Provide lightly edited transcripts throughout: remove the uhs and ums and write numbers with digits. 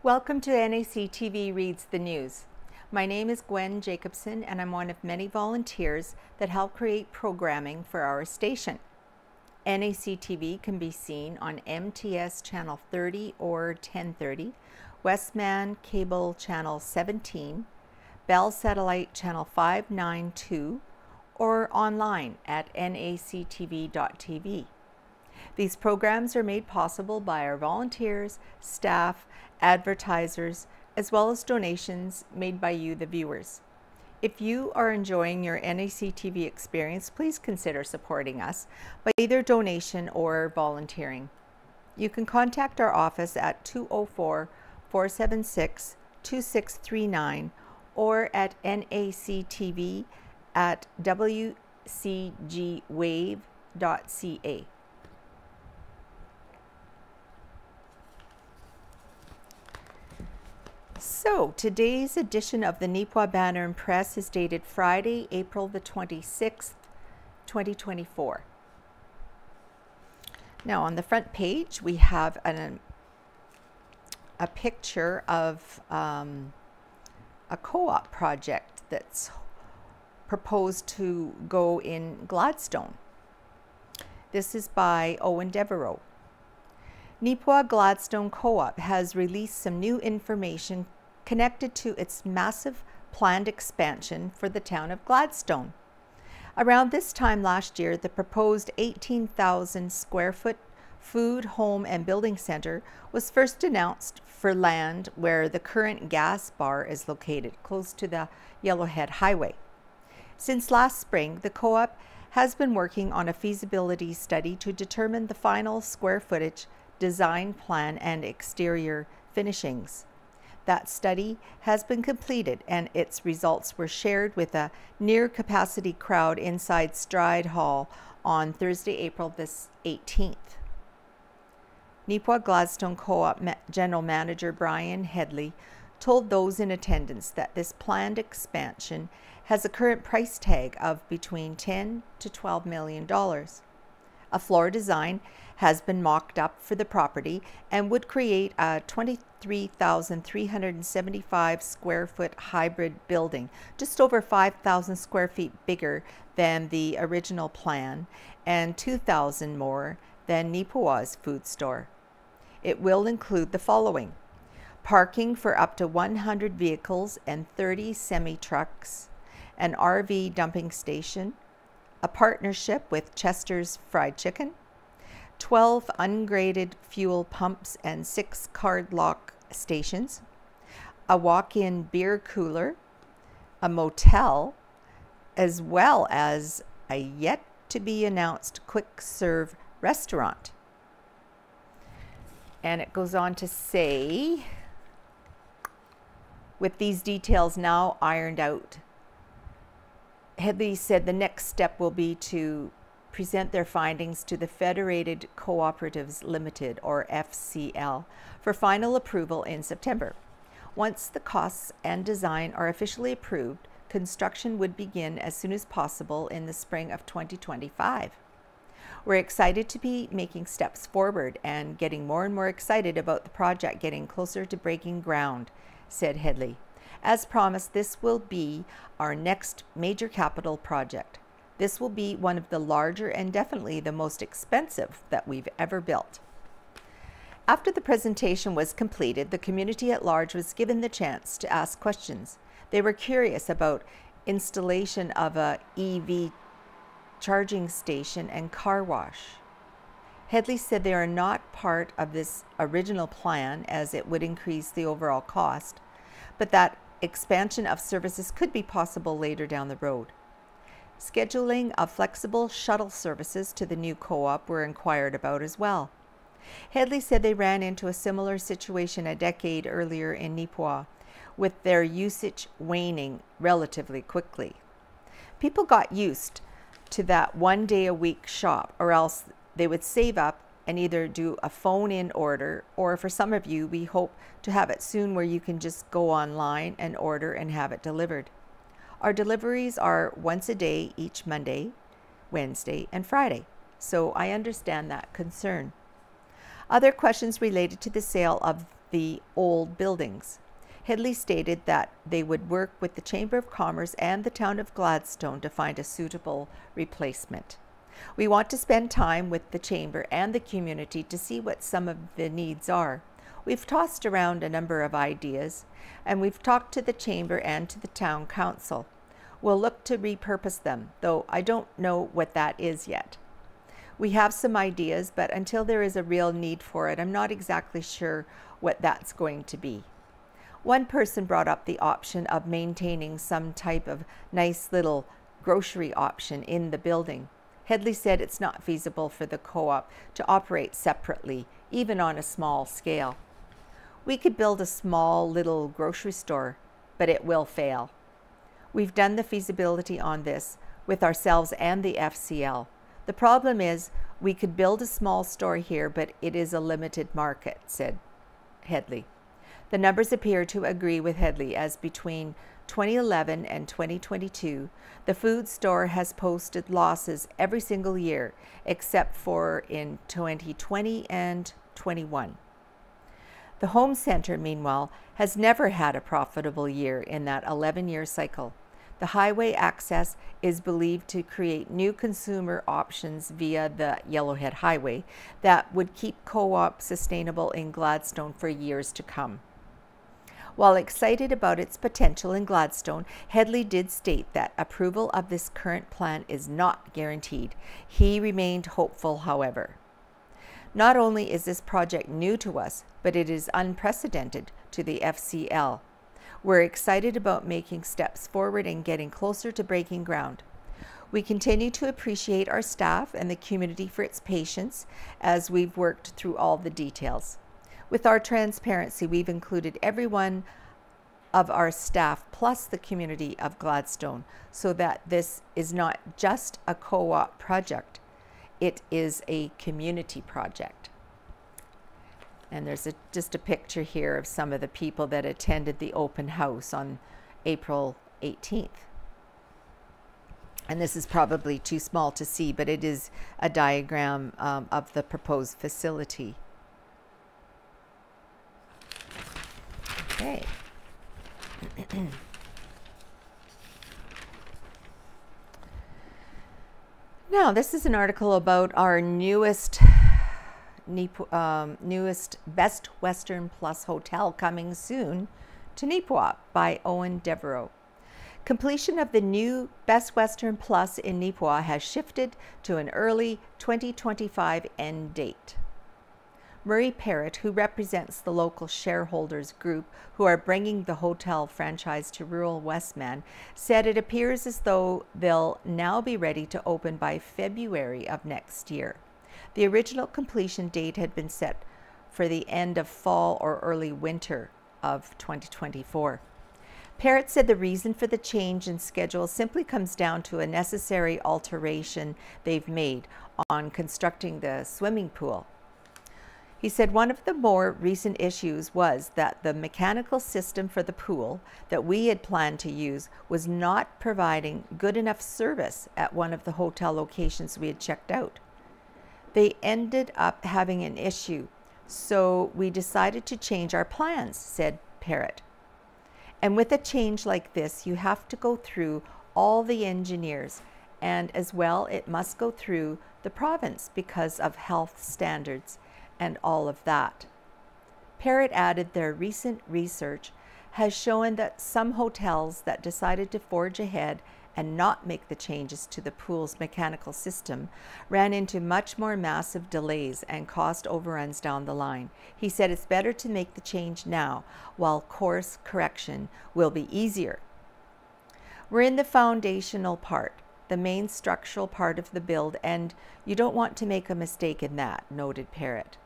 Welcome to NACTV Reads the News. My name is Gwen Jacobsen and I'm one of many volunteers that help create programming for our station. NACTV can be seen on MTS Channel 30 or 1030, Westman Cable Channel 17, Bell Satellite Channel 592, or online at nactv.tv. These programs are made possible by our volunteers, staff, advertisers, as well as donations made by you, the viewers. If you are enjoying your NACTV experience, please consider supporting us by either donation or volunteering. You can contact our office at 204-476-2639 or at nactv@wcgwave.ca. So, today's edition of the Neepawa Banner and Press is dated Friday, April the 26th, 2024. Now, on the front page, we have a picture of a co-op project that's proposed to go in Gladstone. This is by Owen Devereaux. Neepawa Gladstone Co-op has released some new information connected to its massive planned expansion for the town of Gladstone. Around this time last year, the proposed 18,000 square foot food, home, and building center was first announced for land where the current gas bar is located, close to the Yellowhead Highway. Since last spring, the co-op has been working on a feasibility study to determine the final square footage, design plan, and exterior finishings. That study has been completed and its results were shared with a near capacity crowd inside Stride Hall on Thursday, April the 18th. Neepawa Gladstone Co-op General Manager Brian Headley told those in attendance that this planned expansion has a current price tag of between $10 to $12 million. A floor design has been mocked up for the property and would create a 23,375 square foot hybrid building, just over 5,000 square feet bigger than the original plan and 2,000 more than Neepawa's food store. It will include the following: parking for up to 100 vehicles and 30 semi-trucks, an RV dumping station, a partnership with Chester's Fried Chicken, 12 ungraded fuel pumps and 6 card lock stations, a walk-in beer cooler, a motel, as well as a yet-to-be-announced quick-serve restaurant. And it goes on to say, with these details now ironed out, Headley said the next step will be to present their findings to the Federated Cooperatives Limited, or FCL, for final approval in September. Once the costs and design are officially approved, construction would begin as soon as possible in the spring of 2025. We're excited to be making steps forward and getting more and more excited about the project getting closer to breaking ground, said Headley. As promised, this will be our next major capital project. This will be one of the larger and definitely the most expensive that we've ever built. After the presentation was completed, the community at large was given the chance to ask questions. They were curious about installation of a EV charging station and car wash. Headley said they are not part of this original plan as it would increase the overall cost, but that expansion of services could be possible later down the road. Scheduling of flexible shuttle services to the new co-op were inquired about as well. Headley said they ran into a similar situation a decade earlier in Neepawa, with their usage waning relatively quickly. People got used to that one-day-a-week shop, or else they would save up and either do a phone-in order, or for some of you, we hope to have it soon where you can just go online and order and have it delivered. Our deliveries are once a day each Monday, Wednesday, and Friday, so I understand that concern. Other questions related to the sale of the old buildings. Headley stated that they would work with the Chamber of Commerce and the town of Gladstone to find a suitable replacement. We want to spend time with the Chamber and the community to see what some of the needs are. We've tossed around a number of ideas, and we've talked to the Chamber and to the Town Council. We'll look to repurpose them, though I don't know what that is yet. We have some ideas, but until there is a real need for it, I'm not exactly sure what that's going to be. One person brought up the option of maintaining some type of nice little grocery option in the building. Headley said it's not feasible for the co-op to operate separately, even on a small scale. We could build a small little grocery store, but it will fail. We've done the feasibility on this with ourselves and the FCL. The problem is we could build a small store here, but it is a limited market, said Headley. The numbers appear to agree with Headley, as between 2011 and 2022, the food store has posted losses every single year, except for in 2020 and 21. The home center, meanwhile, has never had a profitable year in that 11-year cycle. The highway access is believed to create new consumer options via the Yellowhead Highway that would keep co-op sustainable in Gladstone for years to come. While excited about its potential in Gladstone, Headley did state that approval of this current plan is not guaranteed. He remained hopeful, however. Not only is this project new to us, but it is unprecedented to the FCL. We're excited about making steps forward and getting closer to breaking ground. We continue to appreciate our staff and the community for its patience as we've worked through all the details. With our transparency, we've included every one of our staff plus the community of Gladstone so that this is not just a co-op project, it is a community project. And there's just a picture here of some of the people that attended the open house on April 18th. And this is probably too small to see, but it is a diagram of the proposed facility. Okay. Now, this is an article about our newest Best Western Plus hotel coming soon to Neepawa by Owen Devereaux. Completion of the new Best Western Plus in Neepawa has shifted to an early 2025 end date. Murray Parrott, who represents the local shareholders group who are bringing the hotel franchise to rural Westman, said it appears as though they'll now be ready to open by February of next year. The original completion date had been set for the end of fall or early winter of 2024. Parrott said the reason for the change in schedule simply comes down to a necessary alteration they've made on constructing the swimming pool. He said one of the more recent issues was that the mechanical system for the pool that we had planned to use was not providing good enough service at one of the hotel locations we had checked out. They ended up having an issue, so we decided to change our plans, said Parrott. And with a change like this, you have to go through all the engineers, and as well, it must go through the province because of health standards and all of that. Parrott added their recent research has shown that some hotels that decided to forge ahead and not make the changes to the pool's mechanical system ran into much more massive delays and cost overruns down the line. He said it's better to make the change now, while course correction will be easier. We're in the foundational part, the main structural part of the build, and you don't want to make a mistake in that, noted Parrott.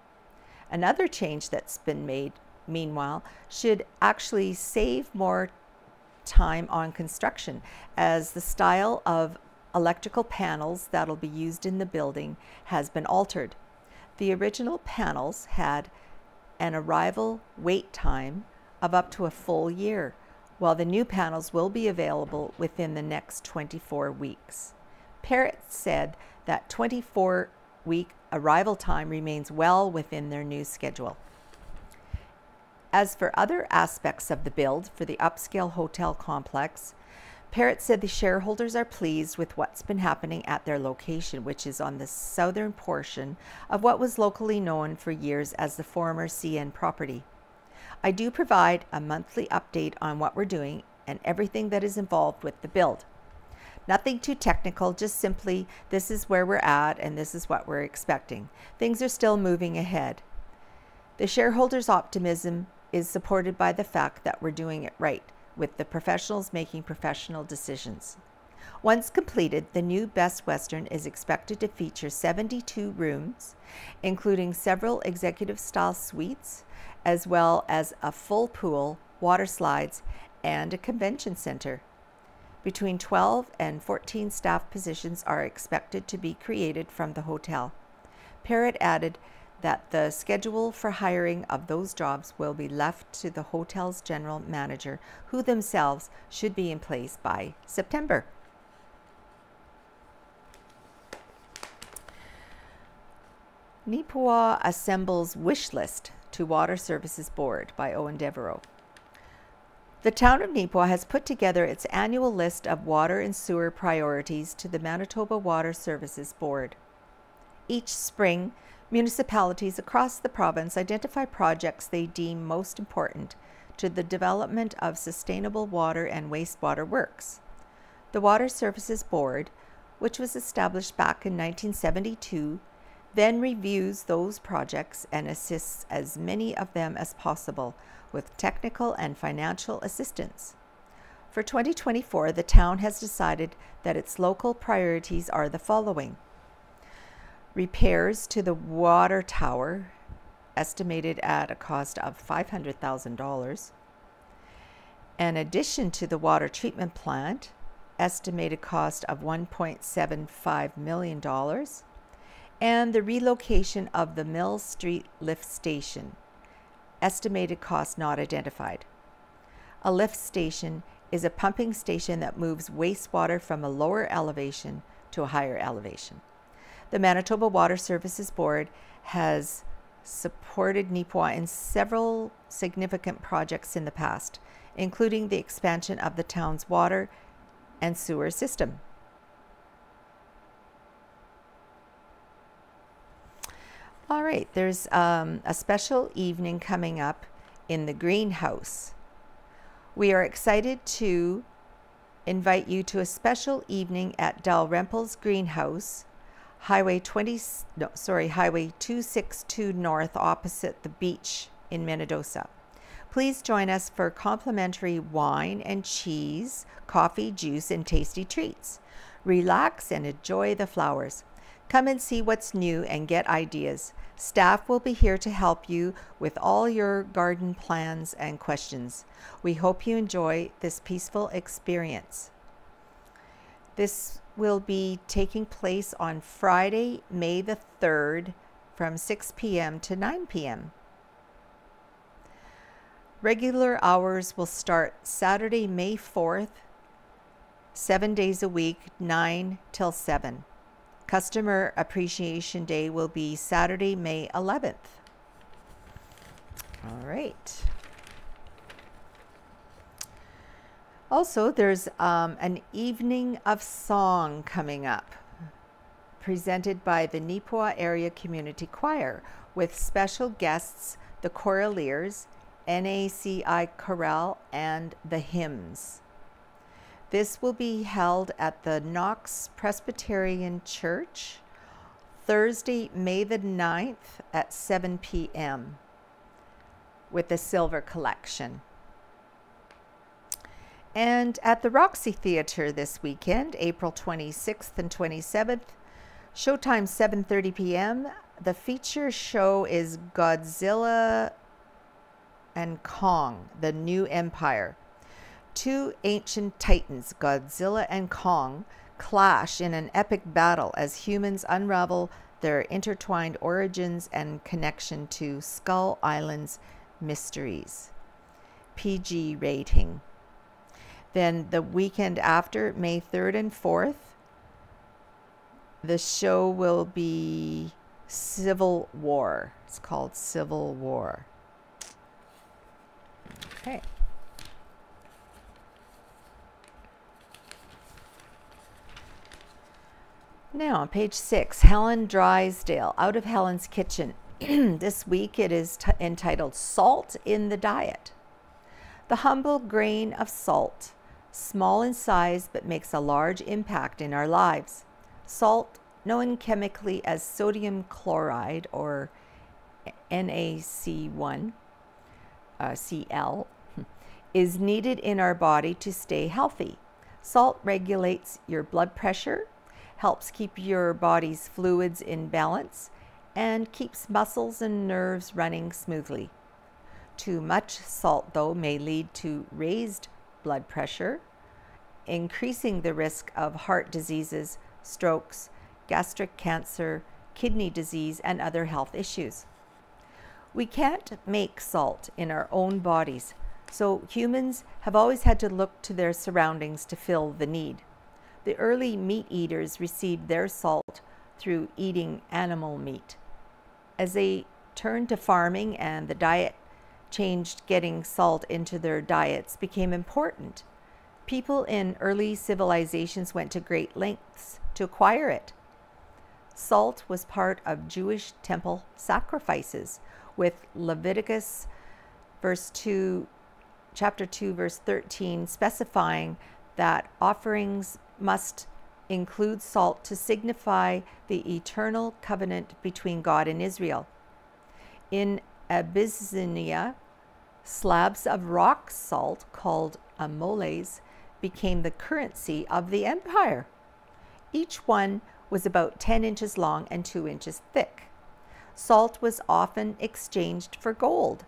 Another change that's been made, meanwhile, should actually save more time on construction, as the style of electrical panels that'll be used in the building has been altered. The original panels had an arrival wait time of up to a full year, while the new panels will be available within the next 24 weeks. Parrott said that 24-week arrival time remains well within their new schedule. As for other aspects of the build for the upscale hotel complex, Parrott said the shareholders are pleased with what's been happening at their location, which is on the southern portion of what was locally known for years as the former CN property. I do provide a monthly update on what we're doing and everything that is involved with the build. Nothing too technical, just simply this is where we're at and this is what we're expecting. Things are still moving ahead. The shareholders' optimism is supported by the fact that we're doing it right, with the professionals making professional decisions. Once completed, the new Best Western is expected to feature 72 rooms, including several executive-style suites, as well as a full pool, water slides, and a convention center. Between 12 and 14 staff positions are expected to be created from the hotel. Parrott added that the schedule for hiring of those jobs will be left to the hotel's general manager, who themselves should be in place by September. Neepawa assembles wish list to Water Services Board by Owen Devereaux. The town of Neepawa has put together its annual list of water and sewer priorities to the Manitoba Water Services Board. Each spring, municipalities across the province identify projects they deem most important to the development of sustainable water and wastewater works. The Water Services Board, which was established back in 1972, then reviews those projects and assists as many of them as possible with technical and financial assistance. For 2024, the town has decided that its local priorities are the following: repairs to the water tower, estimated at a cost of $500,000. An addition to the water treatment plant, estimated cost of $1.75 million. And the relocation of the Mill Street lift station, estimated cost not identified. A lift station is a pumping station that moves wastewater from a lower elevation to a higher elevation. The Manitoba Water Services Board has supported Neepawa in several significant projects in the past, including the expansion of the town's water and sewer system. All right, there's a special evening coming up in the greenhouse. We are excited to invite you to a special evening at Dalrymple's Greenhouse, Highway 262 North, opposite the beach in Minnedosa. Please join us for complimentary wine and cheese, coffee, juice, and tasty treats. Relax and enjoy the flowers. Come and see what's new and get ideas. Staff will be here to help you with all your garden plans and questions. We hope you enjoy this peaceful experience. This will be taking place on Friday, May the 3rd from 6 p.m. to 9 p.m. Regular hours will start Saturday, May 4th, 7 days a week, 9 till 7. Customer Appreciation Day will be Saturday, May 11th. All right. Also, there's an evening of song coming up, presented by the Neepawa Area Community Choir, with special guests, the Choraleers, NACI Chorale, and the Hymns. This will be held at the Knox Presbyterian Church, Thursday, May the 9th at 7 p.m. with the Silver Collection. And at the Roxy Theatre this weekend, April 26th and 27th, showtime 7:30 p.m. The feature show is Godzilla and Kong, the New Empire. Two ancient titans, Godzilla and Kong, clash in an epic battle as humans unravel their intertwined origins and connection to Skull Island's mysteries. PG rating. Then the weekend after, May 3rd and 4th, the show will be Civil War. It's called Civil War. Okay. Now, on page 6, Helen Drysdale, Out of Helen's Kitchen. This week it is entitled Salt in the Diet. The humble grain of salt, small in size but makes a large impact in our lives. Salt, known chemically as sodium chloride or NaC1, Cl, is needed in our body to stay healthy. Salt regulates your blood pressure, helps keep your body's fluids in balance, and keeps muscles and nerves running smoothly. Too much salt, though, may lead to raised blood pressure, increasing the risk of heart diseases, strokes, gastric cancer, kidney disease, and other health issues. We can't make salt in our own bodies, so humans have always had to look to their surroundings to fill the need. The early meat eaters received their salt through eating animal meat. As they turned to farming and the diet changed, getting salt into their diets became important. People in early civilizations went to great lengths to acquire it. Salt was part of Jewish temple sacrifices, with Leviticus chapter 2, verse 13, specifying that offerings must include salt to signify the eternal covenant between God and Israel. In Abyssinia, slabs of rock salt called amoles became the currency of the empire. Each one was about 10 inches long and 2 inches thick. Salt was often exchanged for gold,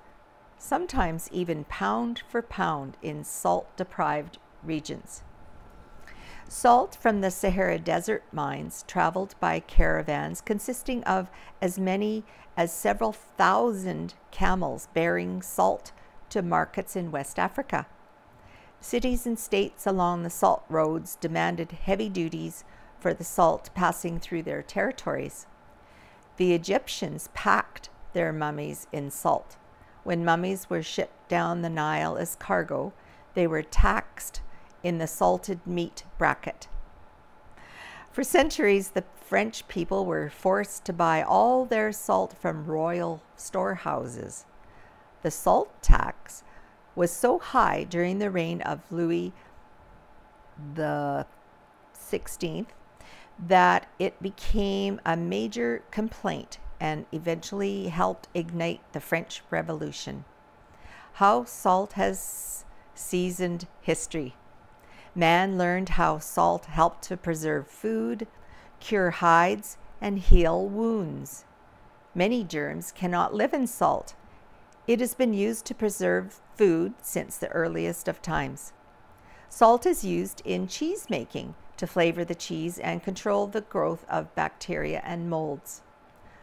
sometimes even pound for pound in salt-deprived regions. Salt from the Sahara Desert mines traveled by caravans consisting of as many as several thousand camels bearing salt to markets in West Africa. Cities and states along the salt roads demanded heavy duties for the salt passing through their territories. The Egyptians packed their mummies in salt. When mummies were shipped down the Nile as cargo, they were taxed in the salted meat bracket. For centuries, the French people were forced to buy all their salt from royal storehouses. The salt tax was so high during the reign of Louis XVI that it became a major complaint and eventually helped ignite the French Revolution. How salt has seasoned history. Man learned how salt helped to preserve food, cure hides, and heal wounds. Many germs cannot live in salt. It has been used to preserve food since the earliest of times. Salt is used in cheese making to flavor the cheese and control the growth of bacteria and molds.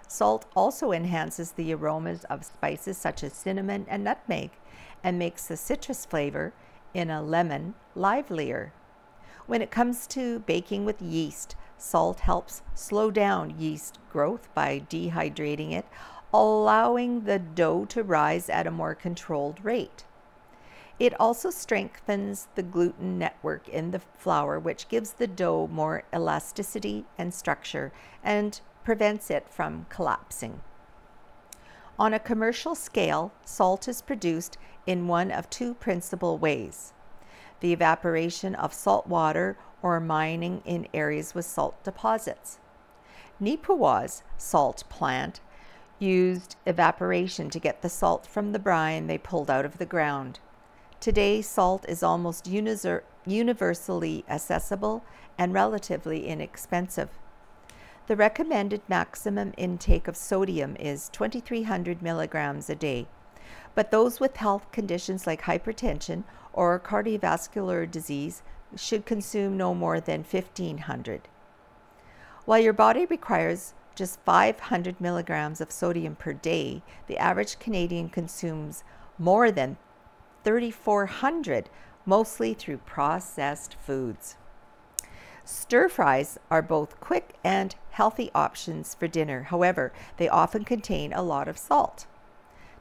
Salt also enhances the aromas of spices such as cinnamon and nutmeg and makes the citrus flavor in a lemon livelier. When it comes to baking with yeast, salt helps slow down yeast growth by dehydrating it, allowing the dough to rise at a more controlled rate. It also strengthens the gluten network in the flour, which gives the dough more elasticity and structure and prevents it from collapsing. On a commercial scale, salt is produced in one of two principal ways: the evaporation of salt water or mining in areas with salt deposits. Neepawa's salt plant used evaporation to get the salt from the brine they pulled out of the ground. Today, salt is almost universally accessible and relatively inexpensive. The recommended maximum intake of sodium is 2,300 milligrams a day, but those with health conditions like hypertension or cardiovascular disease should consume no more than 1,500. While your body requires just 500 milligrams of sodium per day, the average Canadian consumes more than 3,400, mostly through processed foods. Stir fries are both quick and healthy options for dinner. However, they often contain a lot of salt.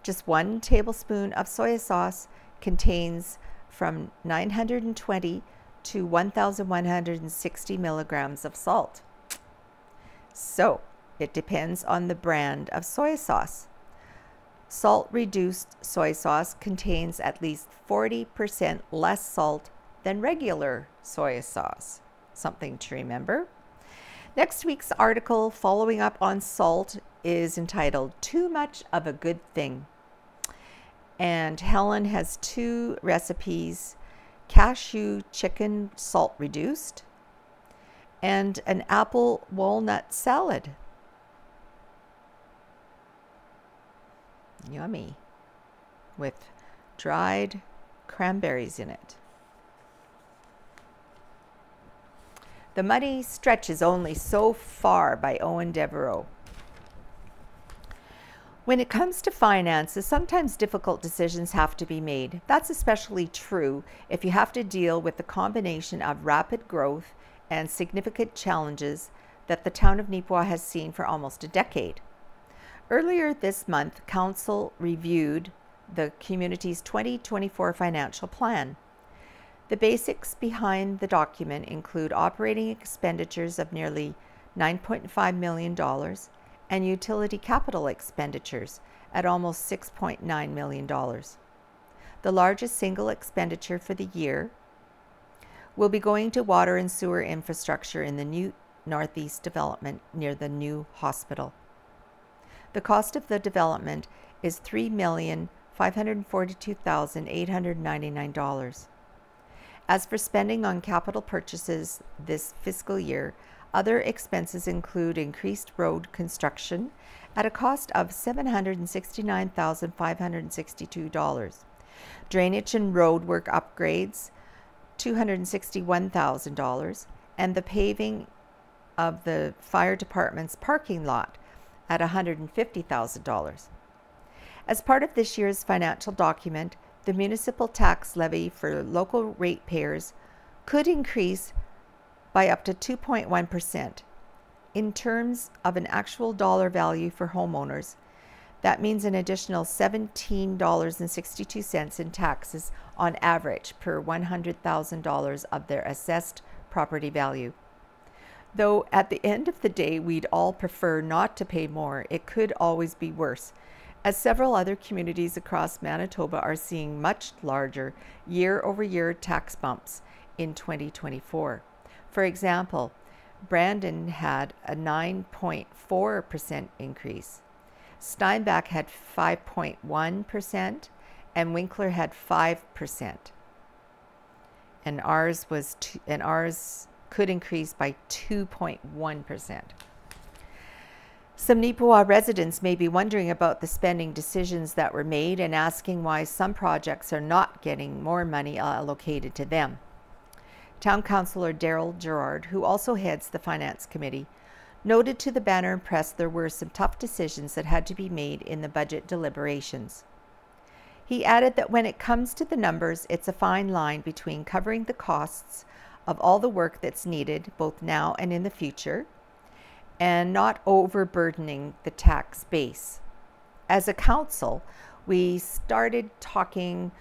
Just 1 tablespoon of soy sauce contains from 920 to 1,160 milligrams of salt. So, it depends on the brand of soy sauce. Salt-reduced soy sauce contains at least 40% less salt than regular soy sauce. Something to remember. Next week's article following up on salt is entitled Too Much of a Good Thing. And Helen has 2 recipes: cashew chicken salt reduced and an apple walnut salad. Yummy, with dried cranberries in it. The Money Stretches Only So Far by Owen Devereaux. When it comes to finances, sometimes difficult decisions have to be made. That's especially true if you have to deal with the combination of rapid growth and significant challenges that the town of Neepawa has seen for almost a decade. Earlier this month, Council reviewed the community's 2024 financial plan. The basics behind the document include operating expenditures of nearly $9.5 million and utility capital expenditures at almost $6.9 million. The largest single expenditure for the year will be going to water and sewer infrastructure in the new Northeast development near the new hospital. The cost of the development is $3,542,899. As for spending on capital purchases this fiscal year, other expenses include increased road construction at a cost of $769,562, drainage and road work upgrades $261,000, and the paving of the fire department's parking lot at $150,000. As part of this year's financial document, the municipal tax levy for local ratepayers could increase by up to 2.1%. In terms of an actual dollar value for homeowners, that means an additional $17.62 in taxes on average per $100,000 of their assessed property value. Though at the end of the day, we'd all prefer not to pay more, it could always be worse, as several other communities across Manitoba are seeing much larger year-over-year tax bumps in 2024. For example, Brandon had a 9.4% increase, Steinbach had 5.1%, and Winkler had 5%. And ours could increase by 2.1%. Some Neepawa residents may be wondering about the spending decisions that were made and asking why some projects are not getting more money allocated to them. Town Councillor Daryl Gerard, who also heads the Finance Committee, noted to the Banner and Press there were some tough decisions that had to be made in the budget deliberations. He added that when it comes to the numbers, it's a fine line between covering the costs of all the work that's needed, both now and in the future, and not overburdening the tax base. As a council, we started talking,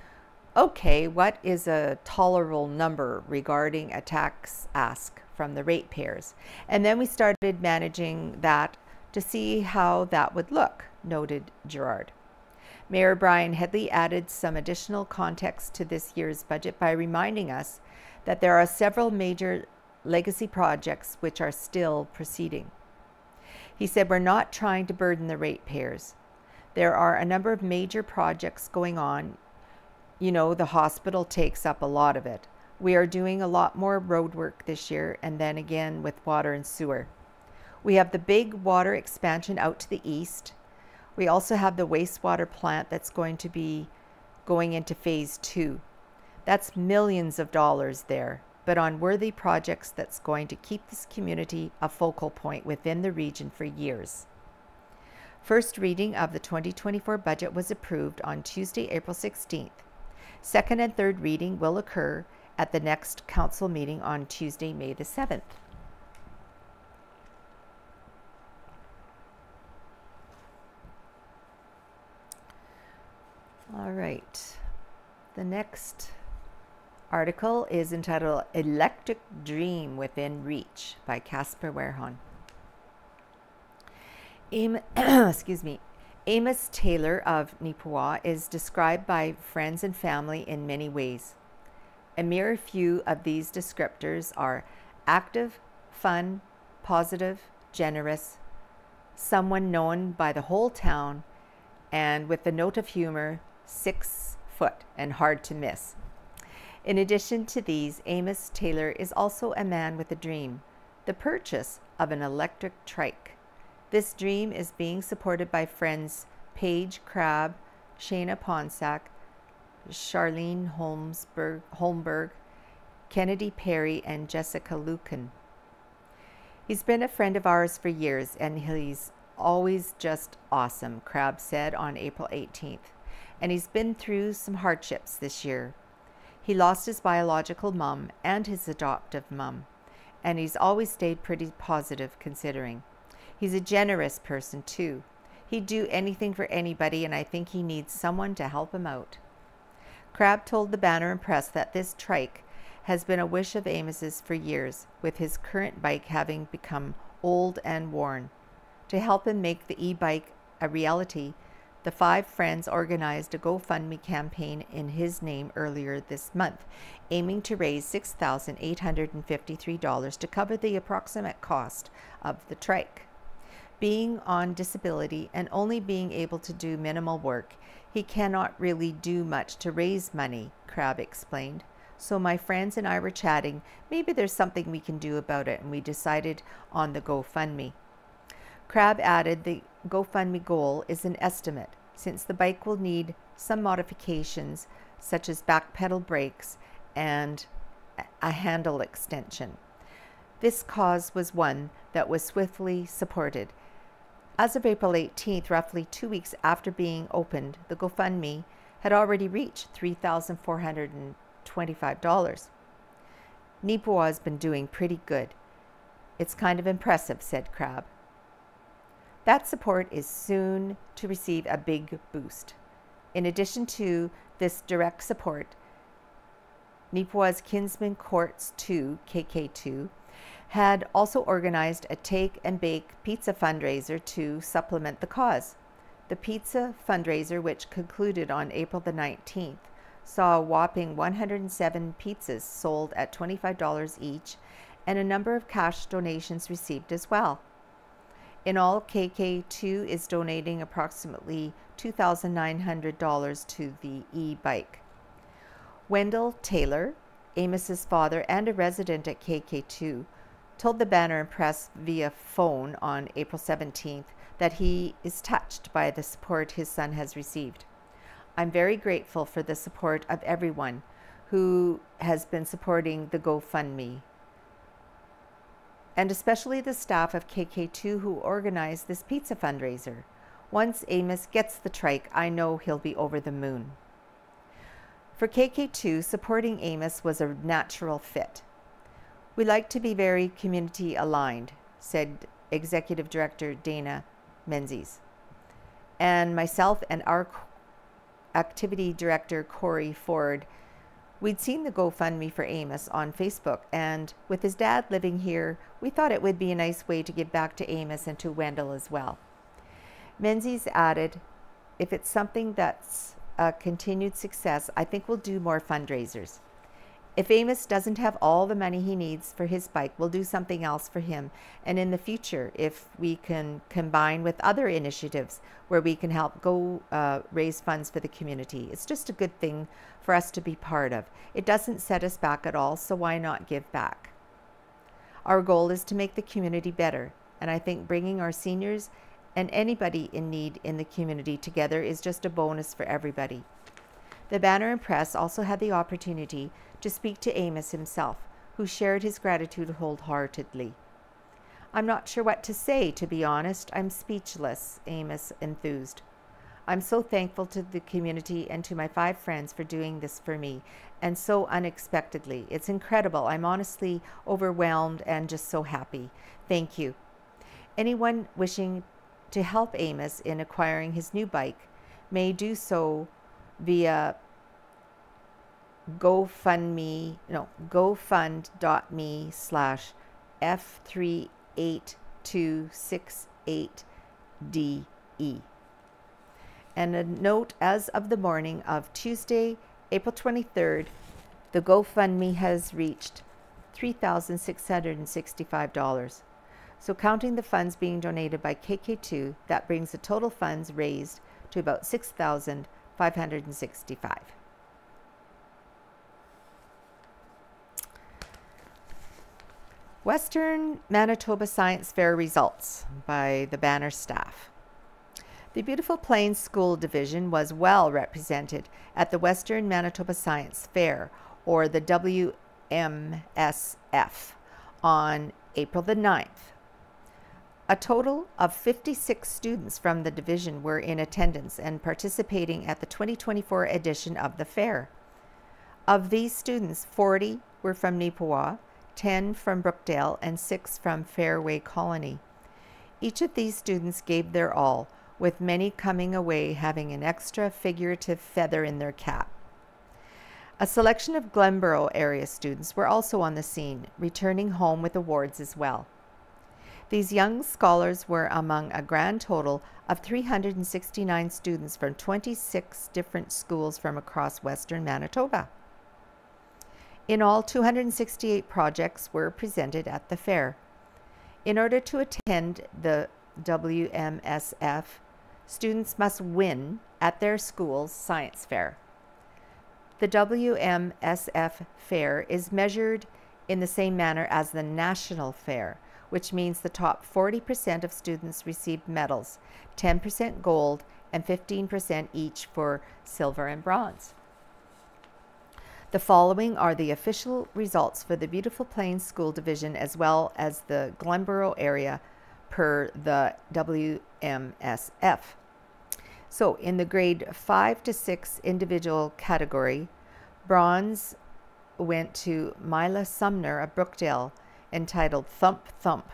okay, what is a tolerable number regarding a tax ask from the ratepayers? And then we started managing that to see how that would look, noted Gerard. Mayor Brian Headley added some additional context to this year's budget by reminding us that there are several major legacy projects which are still proceeding. He said, we're not trying to burden the ratepayers. There are a number of major projects going on. You know, the hospital takes up a lot of it. We are doing a lot more road work this year, and then again with water and sewer. We have the big water expansion out to the east. We also have the wastewater plant that's going to be going into phase 2. That's millions of dollars there, but on worthy projects that's going to keep this community a focal point within the region for years. First reading of the 2024 budget was approved on Tuesday, April 16th. Second and third reading will occur at the next council meeting on Tuesday, May the 7th. All right. The next article is entitled Electric Dream Within Reach by Casper Werhon. Amos Taylor of Neepawa is described by friends and family in many ways. A mere few of these descriptors are active, fun, positive, generous, someone known by the whole town, and with a note of humor, 6 foot and hard to miss. In addition to these, Amos Taylor is also a man with a dream, the purchase of an electric trike. This dream is being supported by friends Paige Crabb, Shayna Ponsack, Charlene Holmberg, Kennedy Perry, and Jessica Lucan. He's been a friend of ours for years, and he's always just awesome, Crabb said on April 18th. And he's been through some hardships this year. He lost his biological mom and his adoptive mom, and he's always stayed pretty positive considering. He's a generous person too. He'd do anything for anybody, and I think he needs someone to help him out. Crabb told the Banner and Press that this trike has been a wish of Amos's for years, with his current bike having become old and worn. To help him make the e-bike a reality, the 5 friends organized a GoFundMe campaign in his name earlier this month, aiming to raise $6,853 to cover the approximate cost of the trike. Being on disability and only being able to do minimal work, he cannot really do much to raise money, Crabb explained. So my friends and I were chatting, maybe there's something we can do about it, and we decided on the GoFundMe. Crabb added the GoFundMe goal is an estimate, since the bike will need some modifications such as back pedal brakes and a handle extension. This cause was one that was swiftly supported. As of April 18th, roughly 2 weeks after being opened, the GoFundMe had already reached $3,425. Neepawa has been doing pretty good. It's kind of impressive, said Crabb. That support is soon to receive a big boost. In addition to this direct support, Neepawa's Kinsman Courts 2, KK2, had also organized a take and bake pizza fundraiser to supplement the cause. The pizza fundraiser, which concluded on April the 19th, saw a whopping 107 pizzas sold at $25 each, and a number of cash donations received as well. In all, KK2 is donating approximately $2,900 to the e-bike. Wendell Taylor, Amos's father and a resident at KK2, told the Banner and Press via phone on April 17th that he is touched by the support his son has received. I'm very grateful for the support of everyone who has been supporting the GoFundMe, and especially the staff of KK2 who organized this pizza fundraiser. Once Amos gets the trike, I know he'll be over the moon. For KK2, supporting Amos was a natural fit. We like to be very community aligned, said Executive Director Dana Menzies. And myself and our Activity Director Corey Ford, we'd seen the GoFundMe for Amos on Facebook, and with his dad living here, we thought it would be a nice way to give back to Amos and to Wendell as well. Menzies added, if it's something that's a continued success, I think we'll do more fundraisers. If Amos doesn't have all the money he needs for his bike, we'll do something else for him. And in the future, if we can combine with other initiatives where we can help raise funds for the community, it's just a good thing for us to be part of. It doesn't set us back at all, so why not give back? Our goal is to make the community better, and I think bringing our seniors and anybody in need in the community together is just a bonus for everybody. The Banner and Press also had the opportunity to speak to Amos himself, who shared his gratitude wholeheartedly. I'm not sure what to say, to be honest. I'm speechless, Amos enthused. I'm so thankful to the community and to my 5 friends for doing this for me, and so unexpectedly. It's incredible. I'm honestly overwhelmed and just so happy. Thank you. Anyone wishing to help Amos in acquiring his new bike may do so via GoFundMe.me/F38268DE. And a note, as of the morning of Tuesday, April 23rd, the GoFundMe has reached $3,665. So counting the funds being donated by KK2, that brings the total funds raised to about $6,565. Western Manitoba Science Fair results by the banner staff. The Beautiful Plains School Division was well represented at the Western Manitoba Science Fair, or the WMSF, on April the 9th. A total of 56 students from the division were in attendance and participating at the 2024 edition of the fair. Of these students, 40 were from Neepawa, 10 from Brookdale, and 6 from Fairway Colony. Each of these students gave their all, with many coming away having an extra figurative feather in their cap. A selection of Glenboro area students were also on the scene, returning home with awards as well. These young scholars were among a grand total of 369 students from 26 different schools from across Western Manitoba. In all, 268 projects were presented at the fair. In order to attend the WMSF, students must win at their school's science fair. The WMSF fair is measured in the same manner as the national fair, which means the top 40% of students received medals, 10% gold and 15% each for silver and bronze. The following are the official results for the Beautiful Plains School Division as well as the Glenboro area per the WMSF. So in the grade 5 to 6 individual category, bronze went to Mila Sumner of Brookdale, entitled Thump Thump.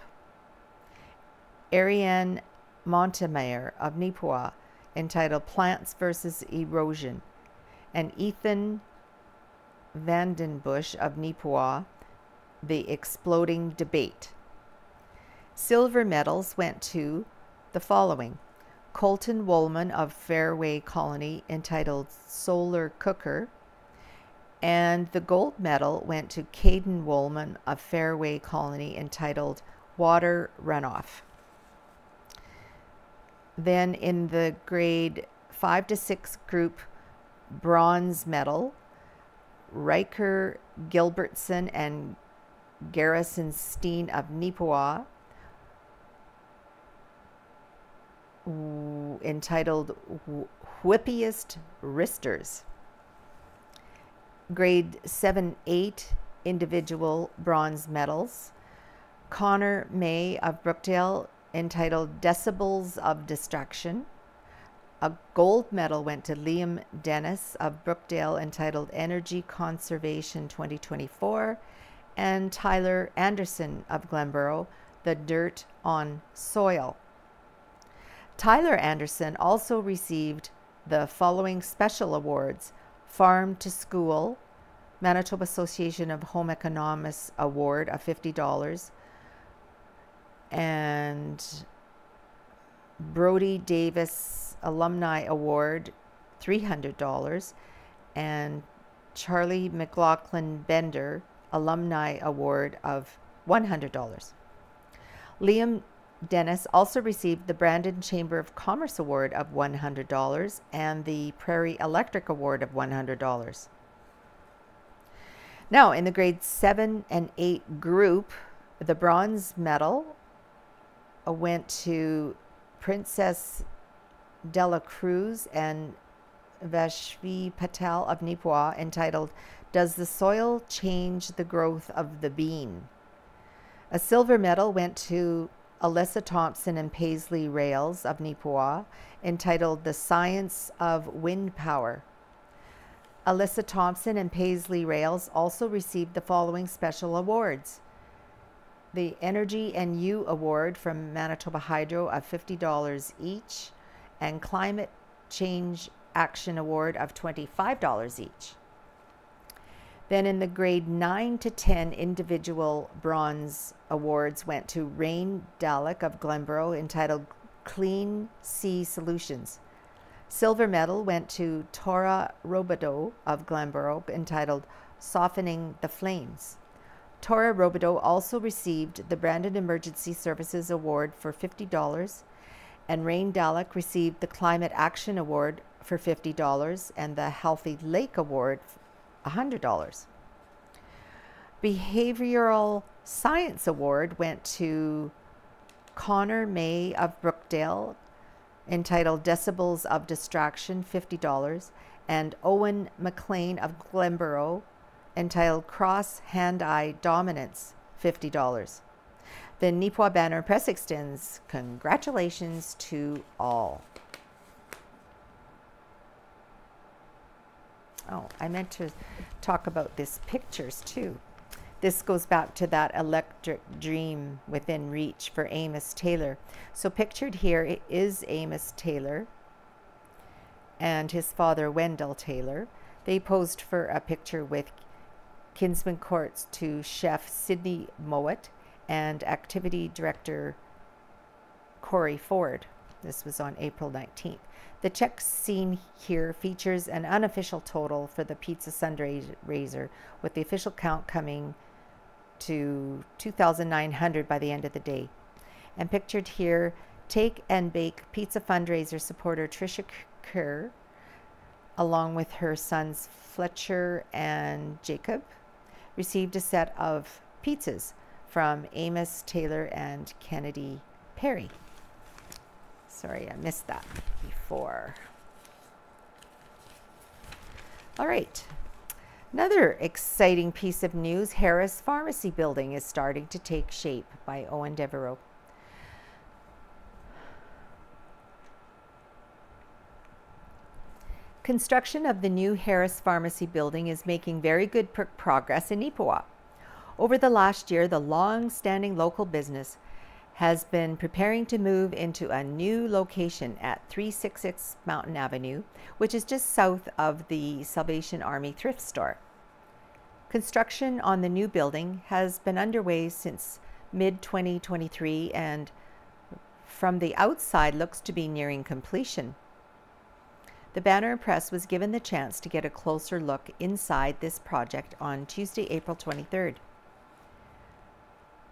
Ariane Montemeyer of Neepawa, entitled Plants versus Erosion. And Ethan Vandenbush of Neepawa, The Exploding Debate. Silver medals went to the following: Colton Woolman of Fairway Colony, entitled Solar Cooker, and the gold medal went to Caden Woolman of Fairway Colony, entitled Water Runoff. Then in the grade 5 to 6 group, bronze medal, Riker Gilbertson and Garrison Steen of Neepawa, entitled Whippiest Wristers. Grade 7-8 individual bronze medals, Connor May of Brookdale, entitled Decibels of Distraction. A gold medal went to Liam Dennis of Brookdale, entitled Energy Conservation 2024, and Tyler Anderson of Glenboro, The Dirt on Soil. Tyler Anderson also received the following special awards: Farm to School, Manitoba Association of Home Economists Award of $50, and Brody Davis Alumni Award $300, and Charlie McLaughlin Bender Alumni Award of $100. Liam Dennis also received the Brandon Chamber of Commerce Award of $100 and the Prairie Electric Award of $100. Now, in the grade 7 and 8 group, the bronze medal went to Princess Dela Cruz and Vashvi Patel of Neepawa, entitled Does the Soil Change the Growth of the Bean? A silver medal went to Alyssa Thompson and Paisley Rails of Neepawa, entitled The Science of Wind Power. Alyssa Thompson and Paisley Rails also received the following special awards: the Energy and You Award from Manitoba Hydro of $50 each, and Climate Change Action Award of $25 each. Then in the grade 9 to 10, individual bronze awards went to Rain Dalek of Glenborough, entitled Clean Sea Solutions. Silver medal went to Tora Robideau of Glenborough, entitled Softening the Flames. Tora Robideau also received the Brandon Emergency Services Award for $50, and Rain Dalek received the Climate Action Award for $50 and the Healthy Lake Award $100. Behavioral Science Award went to Connor May of Brookdale, entitled Decibels of Distraction, $50, and Owen McLean of Glenborough, entitled Cross Hand-Eye Dominance, $50. The Neepawa banner press extends congratulations to all. Oh, I meant to talk about this pictures too. This goes back to that electric dream within reach for Amos Taylor. So pictured here is Amos Taylor and his father Wendell Taylor. They posed for a picture with Kinsman Courts to chef Sidney Mowat and activity director Corey Ford. This was on April 19th. The check seen here features an unofficial total for the pizza fundraiser, with the official count coming to 2,900 by the end of the day. And pictured here, Take and Bake pizza fundraiser supporter Tricia Kerr, along with her sons Fletcher and Jacob, received a set of pizzas from Amos Taylor and Kennedy Perry. Sorry, I missed that before. All right. Another exciting piece of news, Harris Pharmacy building is starting to take shape, by Owen Devereaux. Construction of the new Harris Pharmacy building is making very good progress in Neepawa. Over the last year, the long-standing local business has been preparing to move into a new location at 366 Mountain Avenue, which is just south of the Salvation Army thrift store. Construction on the new building has been underway since mid-2023 and from the outside looks to be nearing completion. The Banner Press was given the chance to get a closer look inside this project on Tuesday, April 23rd.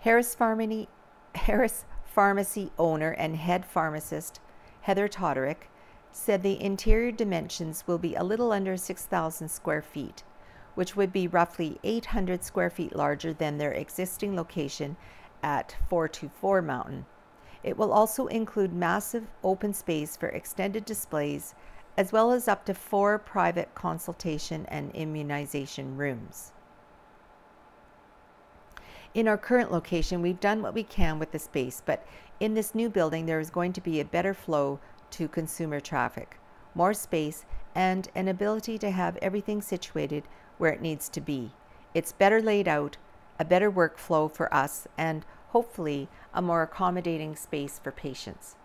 Harris Pharmacy owner and head pharmacist Heather Toderick said the interior dimensions will be a little under 6,000 square feet, which would be roughly 800 square feet larger than their existing location at 424 Mountain. It will also include massive open space for extended displays, as well as up to 4 private consultation and immunization rooms. In our current location, we've done what we can with the space, but in this new building, there is going to be a better flow to consumer traffic, more space, and an ability to have everything situated where it needs to be. It's better laid out, a better workflow for us, and hopefully a more accommodating space for patients.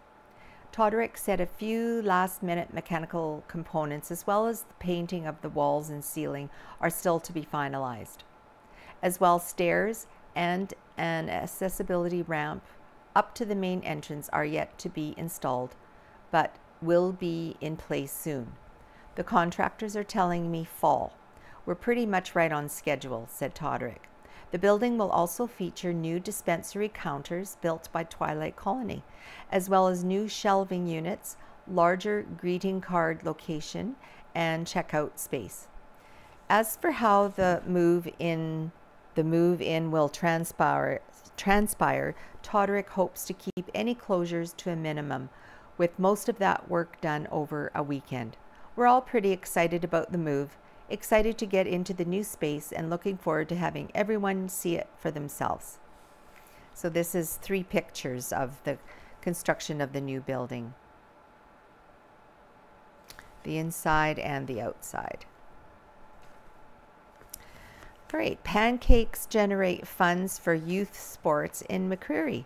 Toderick said a few last-minute mechanical components, as well as the painting of the walls and ceiling, are still to be finalized. As well, stairs and an accessibility ramp up to the main entrance are yet to be installed, but will be in place soon. The contractors are telling me fall. We're pretty much right on schedule, said Toderick. The building will also feature new dispensary counters built by Twilight Colony, as well as new shelving units, larger greeting card location, and checkout space. As for how the move-in will transpire, Toderick hopes to keep any closures to a minimum, with most of that work done over a weekend. We're all pretty excited about the move, excited to get into the new space, and looking forward to having everyone see it for themselves. So this is 3 pictures of the construction of the new building, the inside and the outside. All right, pancakes generate funds for youth sports in McCreary.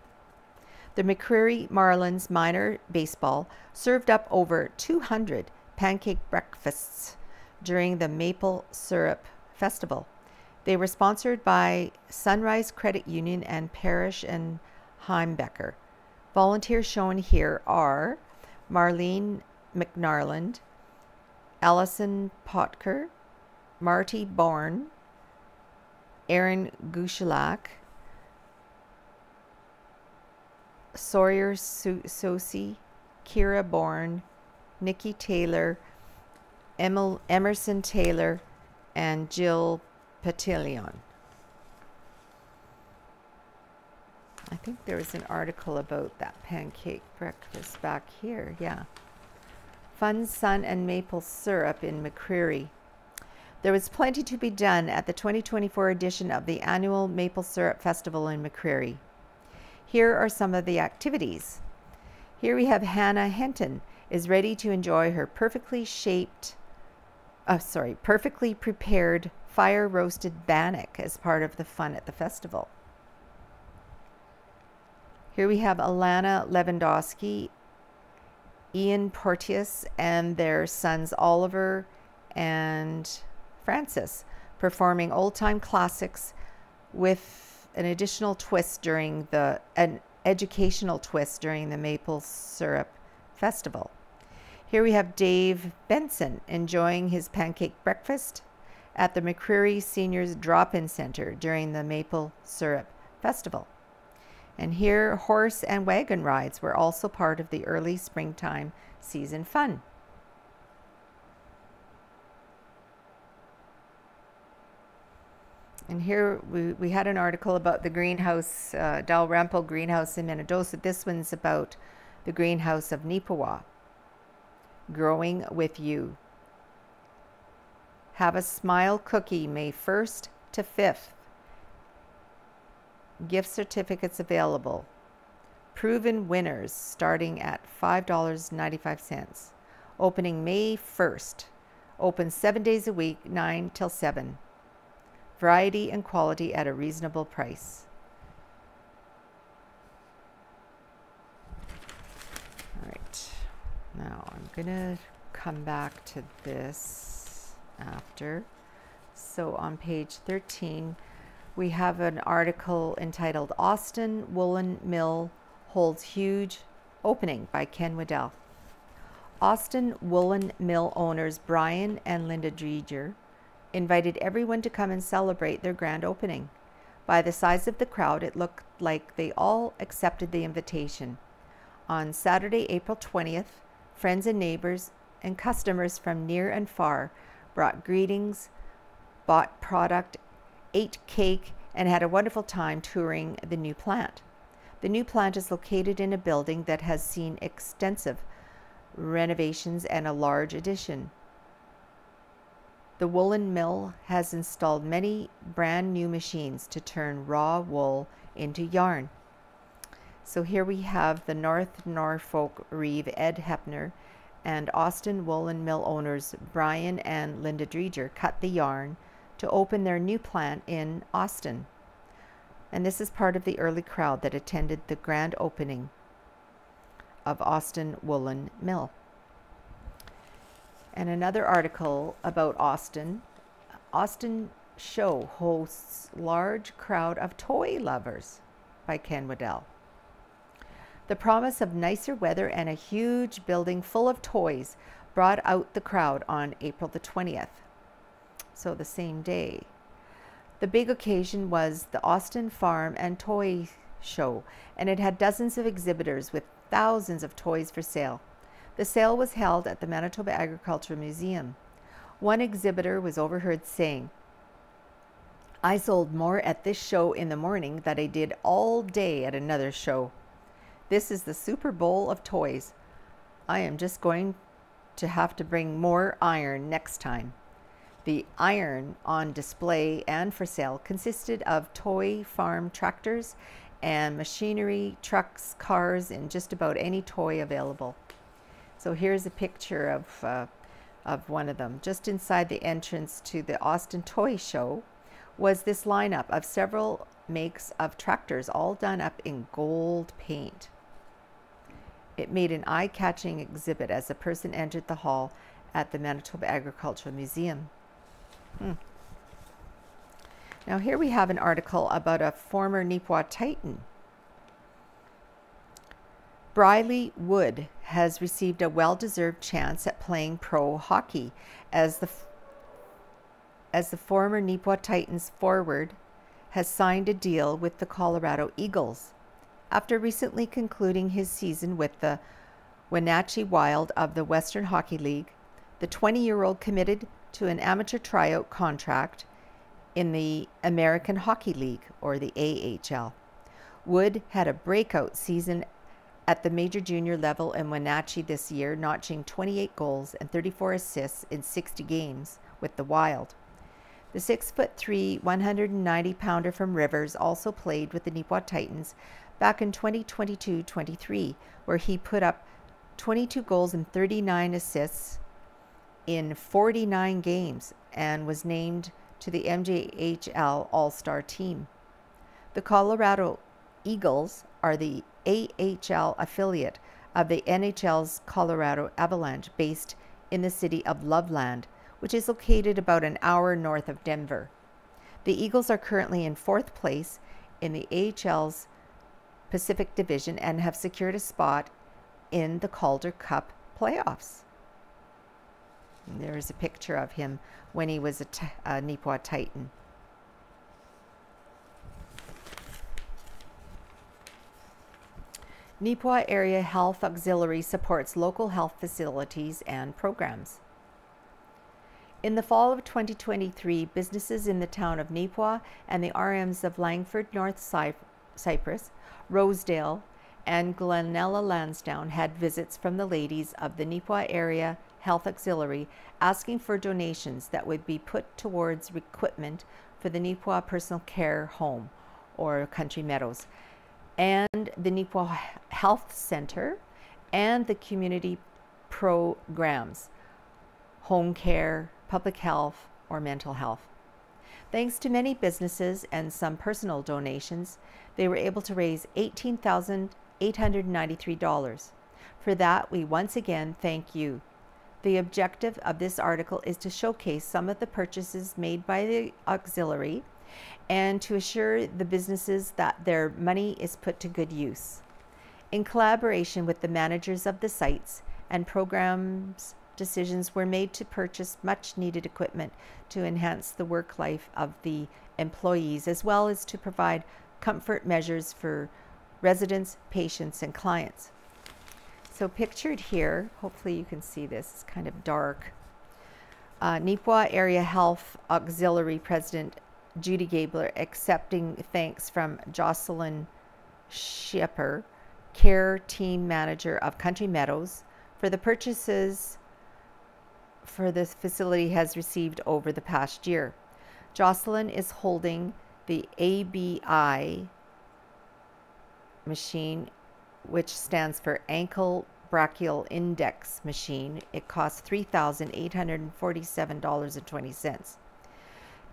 The McCreary Marlins minor baseball served up over 200 pancake breakfasts during the Maple Syrup Festival. They were sponsored by Sunrise Credit Union and Parrish and Heimbecker. Volunteers shown here are Marlene McNarland, Allison Potker, Marty Bourne, Aaron Gushalak, Sawyer Sosi, Kira Bourne, Nikki Taylor, Emerson Taylor, and Jill Petillon. I think there was an article about that pancake breakfast back here. Yeah. Fun Sun and Maple Syrup in McCreary. There was plenty to be done at the 2024 edition of the annual Maple Syrup Festival in McCreary. Here are some of the activities. Here we have Hannah Henton is ready to enjoy her perfectly prepared fire-roasted bannock as part of the fun at the festival. Here we have Alana Lewandowski, Ian Porteous, and their sons Oliver and Francis performing old-time classics with an educational twist during the Maple Syrup Festival. Here we have Dave Benson enjoying his pancake breakfast at the McCreary Seniors Drop-In Center during the Maple Syrup Festival. And here, horse and wagon rides were also part of the early springtime season fun. And here we had an article about the greenhouse, Dalrymple greenhouse in Minnedosa. This one's about the greenhouse of Neepawa, growing with you. Have a smile cookie May 1st to 5th. Gift certificates available. Proven winners starting at $5.95. Opening May 1st. Open 7 days a week, 9 till 7. Variety and quality at a reasonable price. All right. Now I'm going to come back to this after. So on page 13, we have an article entitled Austin Woolen Mill Holds Huge Opening by Ken Waddell. Austin Woolen Mill owners Brian and Linda Dreger invited everyone to come and celebrate their grand opening. By the size of the crowd, it looked like they all accepted the invitation. On Saturday, April 20th, friends and neighbors and customers from near and far brought greetings, bought product, ate cake, and had a wonderful time touring the new plant. The new plant is located in a building that has seen extensive renovations and a large addition. The woolen mill has installed many brand new machines to turn raw wool into yarn. So here we have the North Norfolk Reeve Ed Hepner and Austin Woolen Mill owners Brian and Linda Dreger cut the yarn to open their new plant in Austin. And this is part of the early crowd that attended the grand opening of Austin Woolen Mill. And another article about Austin. Austin show hosts large crowd of toy lovers by Ken Waddell. The promise of nicer weather and a huge building full of toys brought out the crowd on April the 20th. So the same day. The big occasion was the Austin Farm and Toy Show, and it had dozens of exhibitors with thousands of toys for sale. The sale was held at the Manitoba Agricultural Museum. One exhibitor was overheard saying, "I sold more at this show in the morning than I did all day at another show. This is the Super Bowl of toys. I am just going to have to bring more iron next time." The iron on display and for sale consisted of toy farm tractors and machinery, trucks, cars, and just about any toy available. So here's a picture of one of them. Just inside the entrance to the Austin Toy Show was this lineup of several makes of tractors, all done up in gold paint. It made an eye-catching exhibit as a person entered the hall at the Manitoba Agricultural Museum. Now here we have an article about a former Neepawa Titan. Briley Wood has received a well-deserved chance at playing pro hockey as the former Neepawa Titans forward has signed a deal with the Colorado Eagles. After recently concluding his season with the Wenatchee Wild of the Western Hockey League, the 20-year-old committed to an amateur tryout contract in the American Hockey League, or the AHL. Wood had a breakout season at the major junior level in Wenatchee this year, notching 28 goals and 34 assists in 60 games with the Wild. The 6'3", 190-pounder from Rivers also played with the Neepawa Titans back in 2022-23, where he put up 22 goals and 39 assists in 49 games and was named to the MJHL All-Star team. The Colorado Eagles are the AHL affiliate of the NHL's Colorado Avalanche, based in the city of Loveland, which is located about an hour north of Denver. The Eagles are currently in 4th place in the AHL's Pacific Division and have secured a spot in the Calder Cup playoffs. And there is a picture of him when he was a Neepawa Titan. Neepawa Area Health Auxiliary supports local health facilities and programs. In the fall of 2023, businesses in the town of Neepawa and the RMs of Langford, North Cypress, Rosedale, and Glenella Lansdowne had visits from the ladies of the Neepawa Area Health Auxiliary asking for donations that would be put towards equipment for the Neepawa Personal Care Home, or Country Meadows, and the Neepawa Health Center, and the community programs, home care, public health, or mental health. Thanks to many businesses and some personal donations, they were able to raise $18,893. For that, we once again thank you. The objective of this article is to showcase some of the purchases made by the auxiliary and to assure the businesses that their money is put to good use. In collaboration with the managers of the sites and programs, decisions were made to purchase much needed equipment to enhance the work life of the employees, as well as to provide comfort measures for residents, patients, and clients. So pictured here, hopefully you can see this, it's kind of dark. Neepawa Area Health Auxiliary President Judy Gabler accepting thanks from Jocelyn Schipper, Care Team Manager of Country Meadows, for the purchases for this facility has received over the past year. Jocelyn is holding the ABI machine, which stands for Ankle Brachial Index machine. It costs $3,847.20.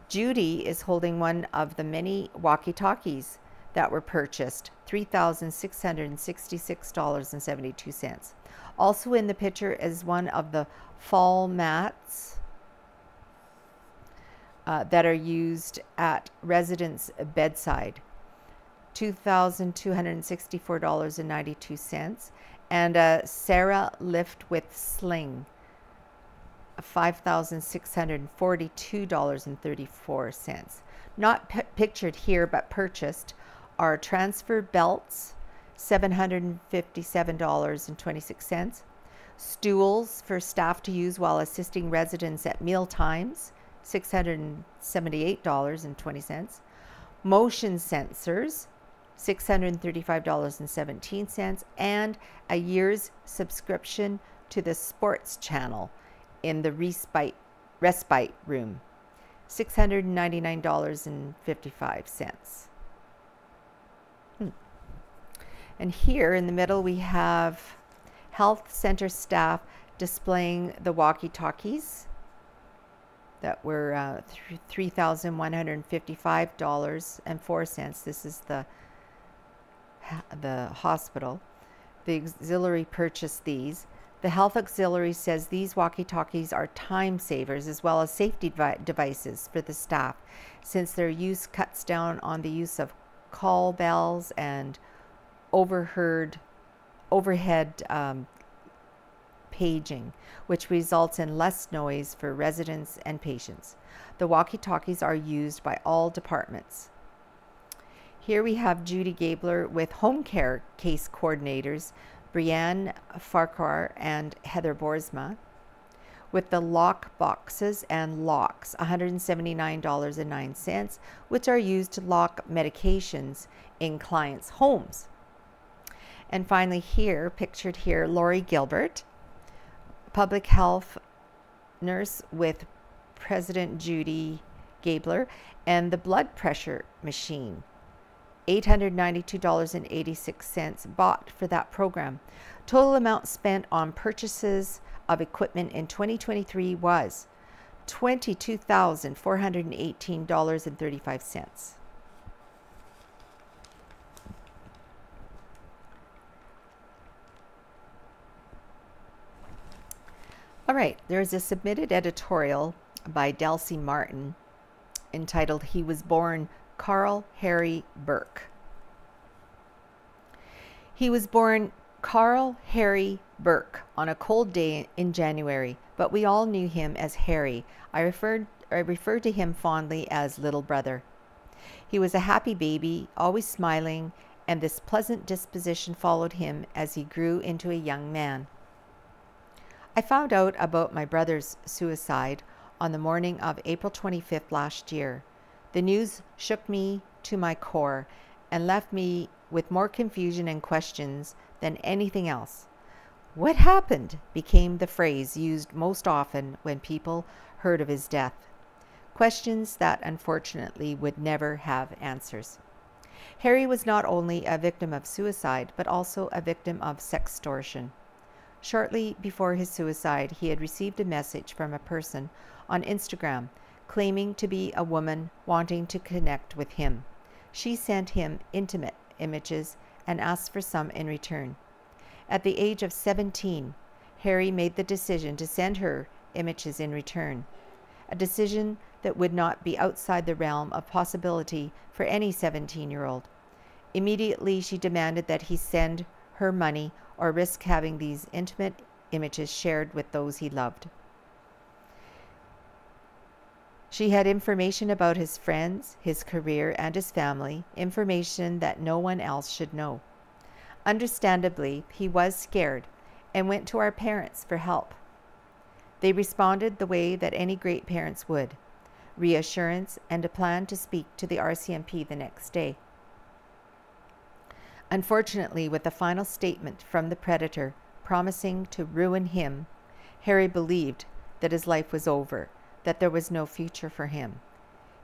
Judy is holding one of the many walkie-talkies that were purchased, $3,666.72. Also in the picture is one of the fall mats that are used at residents' bedside, $2,264.92, and a Sarah lift with sling, $5,642.34. Not pictured here but purchased are transfer belts, $757.26, stools for staff to use while assisting residents at meal times, $678.20, motion sensors, $635.17, and a year's subscription to the sports channel in the respite room, $699.55. And here in the middle we have health center staff displaying the walkie-talkies that were $3,155.04. This is the hospital. The auxiliary purchased these. The health auxiliary says these walkie-talkies are time savers as well as safety devices for the staff, since their use cuts down on the use of call bells and overhead paging, which results in less noise for residents and patients. The walkie-talkies are used by all departments. Here we have Judy Gabler with home care case coordinators, Brianne Farquhar and Heather Boersma, with the lock boxes and locks, $179.09, which are used to lock medications in clients' homes. And finally here, pictured here, Lori Gilbert, public health nurse with President Judy Gabler, and the blood pressure machine, $892.86 bought for that program. Total amount spent on purchases of equipment in 2023 was $22,418.35. All right, there's a submitted editorial by Delcy Martin entitled "He Was Born Carl Harry Burke." He was born Carl Harry Burke on a cold day in January, but we all knew him as Harry. I referred to him fondly as little brother. He was a happy baby, always smiling, and this pleasant disposition followed him as he grew into a young man. I found out about my brother's suicide on the morning of April 25th last year. The news shook me to my core and left me with more confusion and questions than anything else. "What happened?" became the phrase used most often when people heard of his death. Questions that unfortunately would never have answers. Harry was not only a victim of suicide, but also a victim of sextortion. Shortly before his suicide, he had received a message from a person on Instagram claiming to be a woman wanting to connect with him. She sent him intimate images and asked for some in return. At the age of 17, Harry made the decision to send her images in return, a decision that would not be outside the realm of possibility for any 17-year-old. Immediately, she demanded that he send her money or risk having these intimate images shared with those he loved. She had information about his friends, his career, and his family, information that no one else should know. Understandably, he was scared and went to our parents for help. They responded the way that any great parents would: reassurance and a plan to speak to the RCMP the next day. Unfortunately, with the final statement from the predator promising to ruin him, Harry believed that his life was over, that there was no future for him.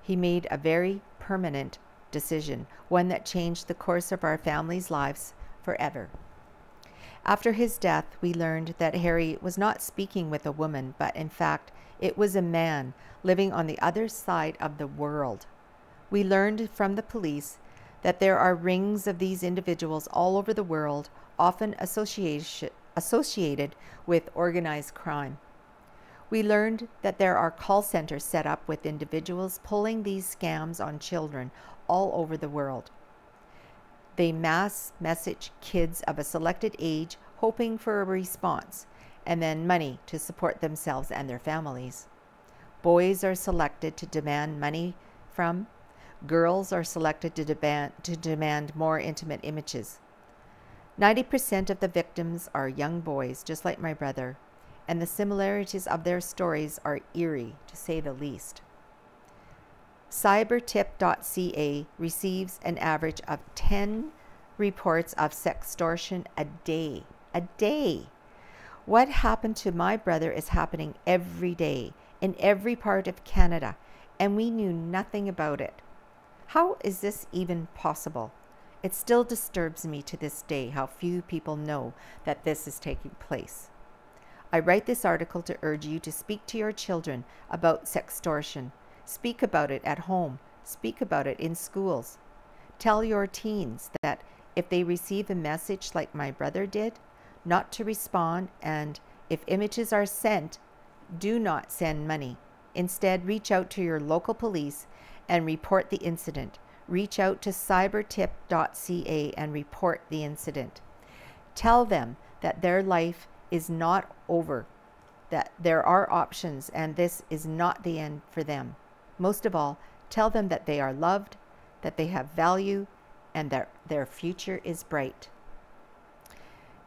He made a very permanent decision, one that changed the course of our family's lives forever. After his death, we learned that Harry was not speaking with a woman, but in fact, it was a man living on the other side of the world. We learned from the police that there are rings of these individuals all over the world, often associated with organized crime. We learned that there are call centers set up with individuals pulling these scams on children all over the world. They mass message kids of a selected age, hoping for a response, and then money to support themselves and their families. Boys are selected to demand money from. Girls are selected to demand more intimate images. 90% of the victims are young boys, just like my brother, and the similarities of their stories are eerie, to say the least. Cybertip.ca receives an average of 10 reports of sextortion a day. A day! What happened to my brother is happening every day in every part of Canada, and we knew nothing about it. How is this even possible? It still disturbs me to this day how few people know that this is taking place. I write this article to urge you to speak to your children about sextortion. Speak about it at home. Speak about it in schools. Tell your teens that if they receive a message like my brother did, not to respond, and If images are sent, do not send money. Instead, reach out to your local police and report the incident. Reach out to cybertip.ca and report the incident. Tell them that their life is not over, that there are options and this is not the end for them. Most of all, tell them that they are loved, that they have value, and that their future is bright.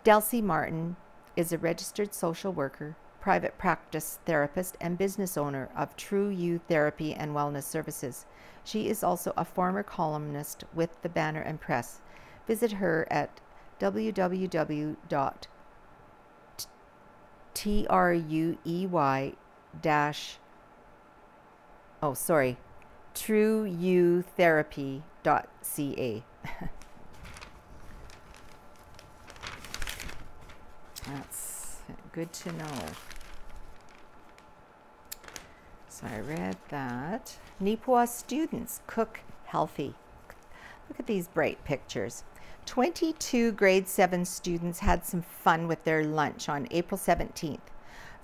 Delcy Martin is a registered social worker, private practice therapist, and business owner of True You Therapy and Wellness Services. She is also a former columnist with the Banner and Press. Visit her at trueyoutherapy.ca. That's good to know. So I read that. Neepawa students cook healthy. Look at these bright pictures. 22 grade 7 students had some fun with their lunch on April 17th.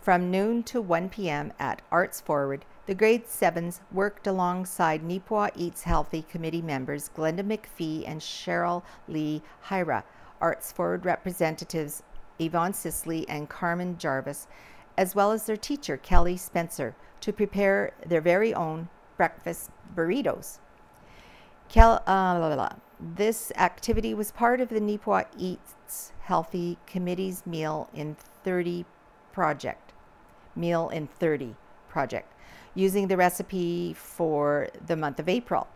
From noon to 1 p.m. at Arts Forward, the grade 7s worked alongside Neepawa Eats Healthy committee members Glenda McPhee and Cheryl Lee Hyra, Arts Forward representatives Yvonne Sisley and Carmen Jarvis, as well as their teacher Kelly Spencer, to prepare their very own breakfast burritos. This activity was part of the Neepawa Eats Healthy Committee's Meal in 30 project, using the recipe for the month of April.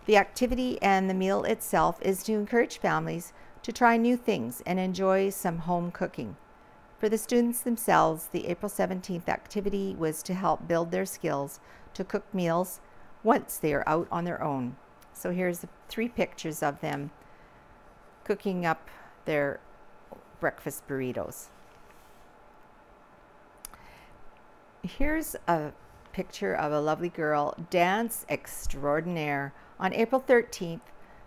The activity and the meal itself is to encourage families to try new things and enjoy some home cooking. For the students themselves, the April 17th activity was to help build their skills to cook meals once they are out on their own. So here's 3 pictures of them cooking up their breakfast burritos. Here's a picture of a lovely girl, dance extraordinaire. On April 13th,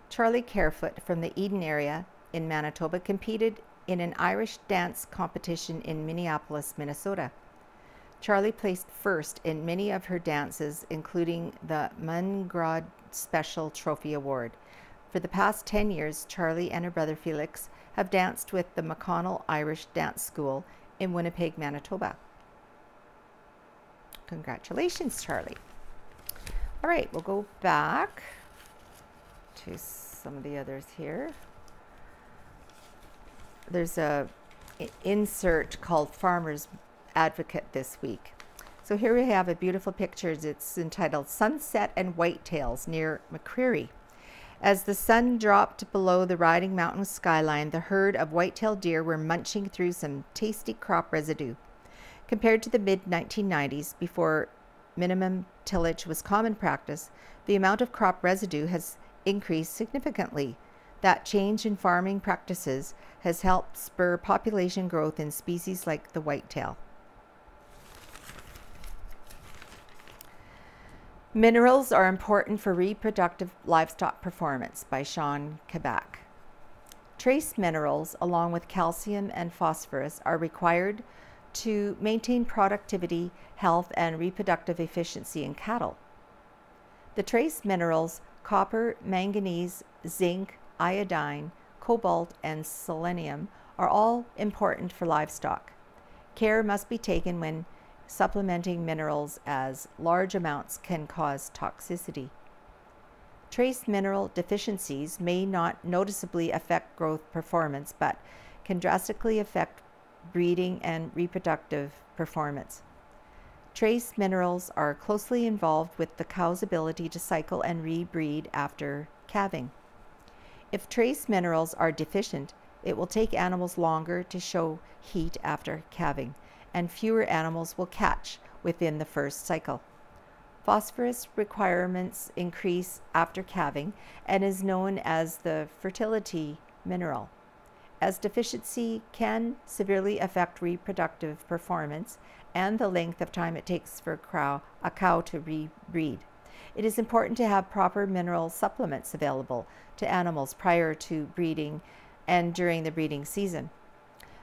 Charlie Carefoot from the Eden area in Manitoba competed in an Irish dance competition in Minneapolis, Minnesota. Charlie placed first in many of her dances, including the Mungrod Special Trophy Award. For the past 10 years, Charlie and her brother Felix have danced with the McConnell Irish Dance School in Winnipeg, Manitoba. Congratulations, Charlie. All right, we'll go back to some of the others here. There's a insert called Farmer's Advocate this week. So here we have a beautiful picture. It's entitled Sunset and Whitetails near McCreary. As the sun dropped below the Riding Mountain skyline, the herd of white-tailed deer were munching through some tasty crop residue. Compared to the mid-1990s, before minimum tillage was common practice, the amount of crop residue has increased significantly. That change in farming practices has helped spur population growth in species like the whitetail. Minerals are important for reproductive livestock performance by Sean Kabak. Trace minerals, along with calcium and phosphorus, are required to maintain productivity, health, and reproductive efficiency in cattle. The trace minerals copper, manganese, zinc, iodine, cobalt, and selenium are all important for livestock. Care must be taken when supplementing minerals, as large amounts can cause toxicity. Trace mineral deficiencies may not noticeably affect growth performance, but can drastically affect breeding and reproductive performance. Trace minerals are closely involved with the cow's ability to cycle and rebreed after calving. If trace minerals are deficient, it will take animals longer to show heat after calving, and fewer animals will catch within the first cycle. Phosphorus requirements increase after calving and is known as the fertility mineral. As deficiency can severely affect reproductive performance and the length of time it takes for a cow to rebreed, it is important to have proper mineral supplements available to animals prior to breeding and during the breeding season.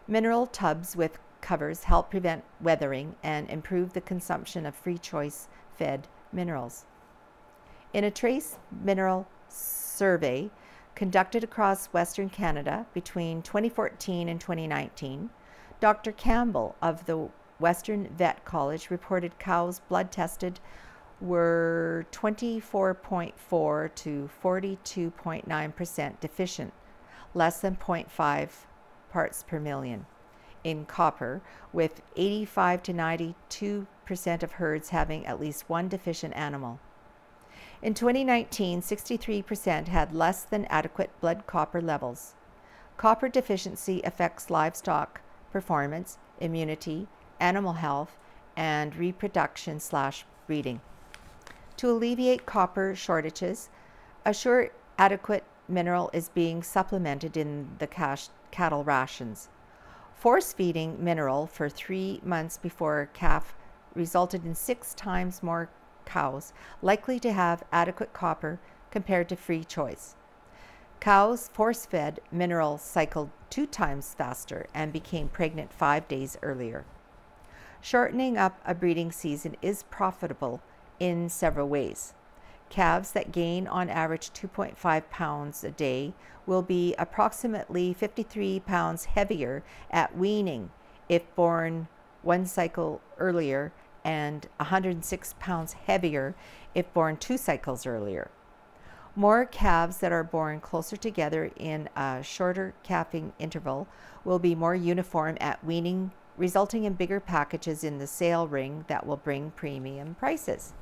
Mineral tubs with covers help prevent weathering and improve the consumption of free choice fed minerals. In a trace mineral survey conducted across Western Canada between 2014 and 2019, Dr. Campbell of the Western Vet College reported cows blood tested were 24.4 to 42.9% deficient, less than 0.5 parts per million in copper, with 85 to 92% of herds having at least one deficient animal. In 2019, 63% had less than adequate blood copper levels. Copper deficiency affects livestock performance, immunity, animal health, and reproduction/breeding. To alleviate copper shortages, a sure adequate mineral is being supplemented in the cattle rations. Force feeding mineral for 3 months before calf resulted in 6 times more cows likely to have adequate copper compared to free choice. Cows force-fed mineral cycled 2 times faster and became pregnant 5 days earlier. Shortening up a breeding season is profitable in several ways. Calves that gain on average 2.5 pounds a day will be approximately 53 pounds heavier at weaning if born 1 cycle earlier, and 106 pounds heavier if born 2 cycles earlier. More calves that are born closer together in a shorter calving interval will be more uniform at weaning, resulting in bigger packages in the sale ring that will bring premium prices.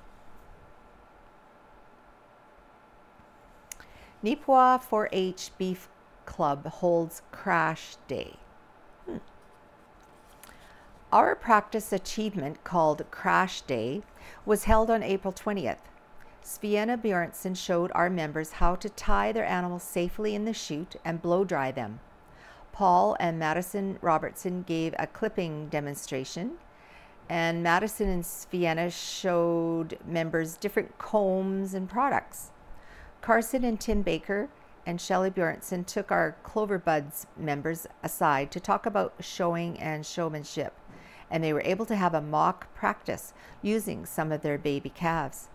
Neepawa 4-H Beef Club holds Crash Day. Our practice achievement, called Crash Day, was held on April 20th. Sviena Bjornsson showed our members how to tie their animals safely in the chute and blow dry them. Paul and Madison Robertson gave a clipping demonstration, and Madison and Sviena showed members different combs and products. Carson and Tim Baker and Shelley Bjornsson took our Clover Buds members aside to talk about showing and showmanship, and they were able to have a mock practice using some of their baby calves.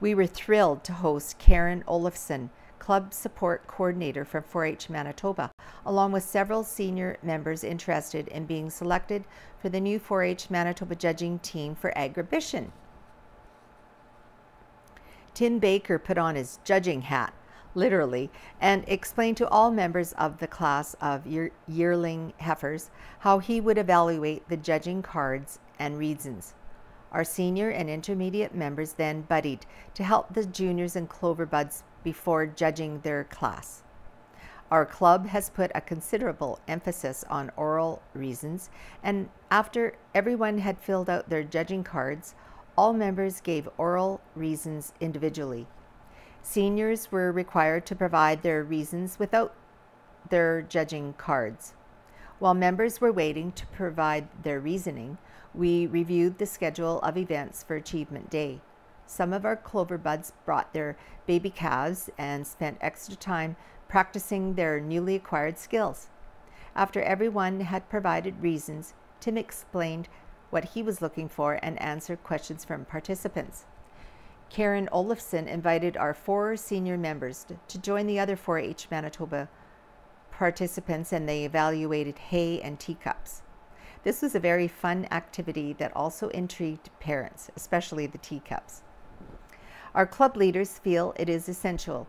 We were thrilled to host Karen Olafson, Club Support Coordinator from 4-H Manitoba, along with several senior members interested in being selected for the new 4-H Manitoba judging team for Agribition. Tim Baker put on his judging hat, literally, and explained to all members of the class of yearling heifers how he would evaluate the judging cards and reasons. Our senior and intermediate members then buddied to help the juniors and Clover Buds before judging their class. Our club has put a considerable emphasis on oral reasons, and after everyone had filled out their judging cards, all members gave oral reasons individually. Seniors were required to provide their reasons without their judging cards. While members were waiting to provide their reasoning, we reviewed the schedule of events for Achievement Day. Some of our Clover Buds brought their baby calves and spent extra time practicing their newly acquired skills. After everyone had provided reasons, Tim explained what he was looking for and answered questions from participants. Karen Olafson invited our 4 senior members to join the other 4-H Manitoba participants, and they evaluated hay and teacups. This was a very fun activity that also intrigued parents, especially the teacups. Our club leaders feel it is essential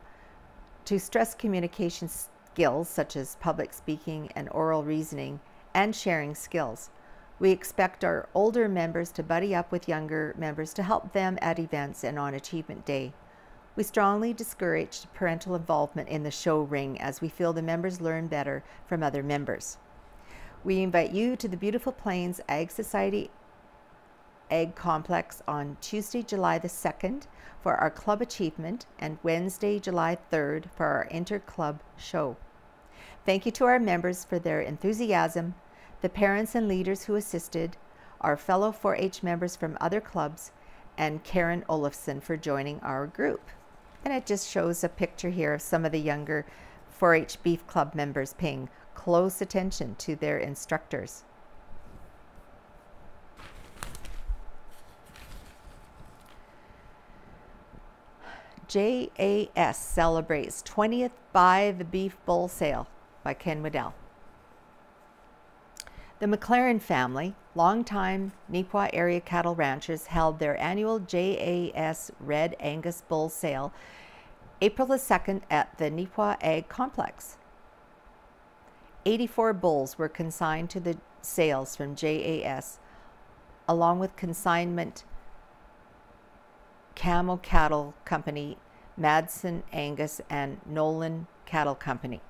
to stress communication skills such as public speaking and oral reasoning and sharing skills. We expect our older members to buddy up with younger members to help them at events and on Achievement Day. We strongly discourage parental involvement in the show ring, as we feel the members learn better from other members. We invite you to the Beautiful Plains Ag Society Egg Complex on Tuesday, July the 2nd for our club achievement, and Wednesday, July 3rd for our inter-club show. Thank you to our members for their enthusiasm, the parents and leaders who assisted, our fellow 4-H members from other clubs, and Karen Olafson for joining our group. And it just shows a picture here of some of the younger 4-H Beef Club members paying close attention to their instructors. JAS celebrates 20th Buy the Beef Bull Sale by Ken Waddell. The McLaren family, longtime Neepawa area cattle ranchers, held their annual JAS Red Angus Bull Sale April the 2nd at the Neepawa Ag Complex. 84 bulls were consigned to the sales from JAS, along with consignment Camo Cattle Company, Madsen Angus, and Nolan Cattle Company.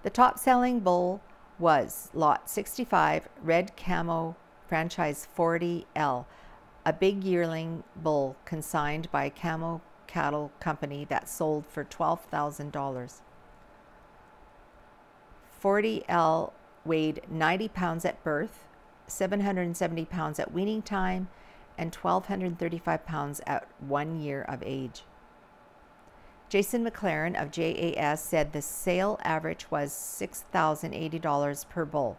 The top-selling bull was Lot 65 Red Camo Franchise 40L, a big yearling bull consigned by Camo Cattle Company that sold for $12,000. 40L weighed 90 pounds at birth, 770 pounds at weaning time, and 1,235 pounds at 1 year of age. Jason McLaren of JAS said the sale average was $6,080 per bull.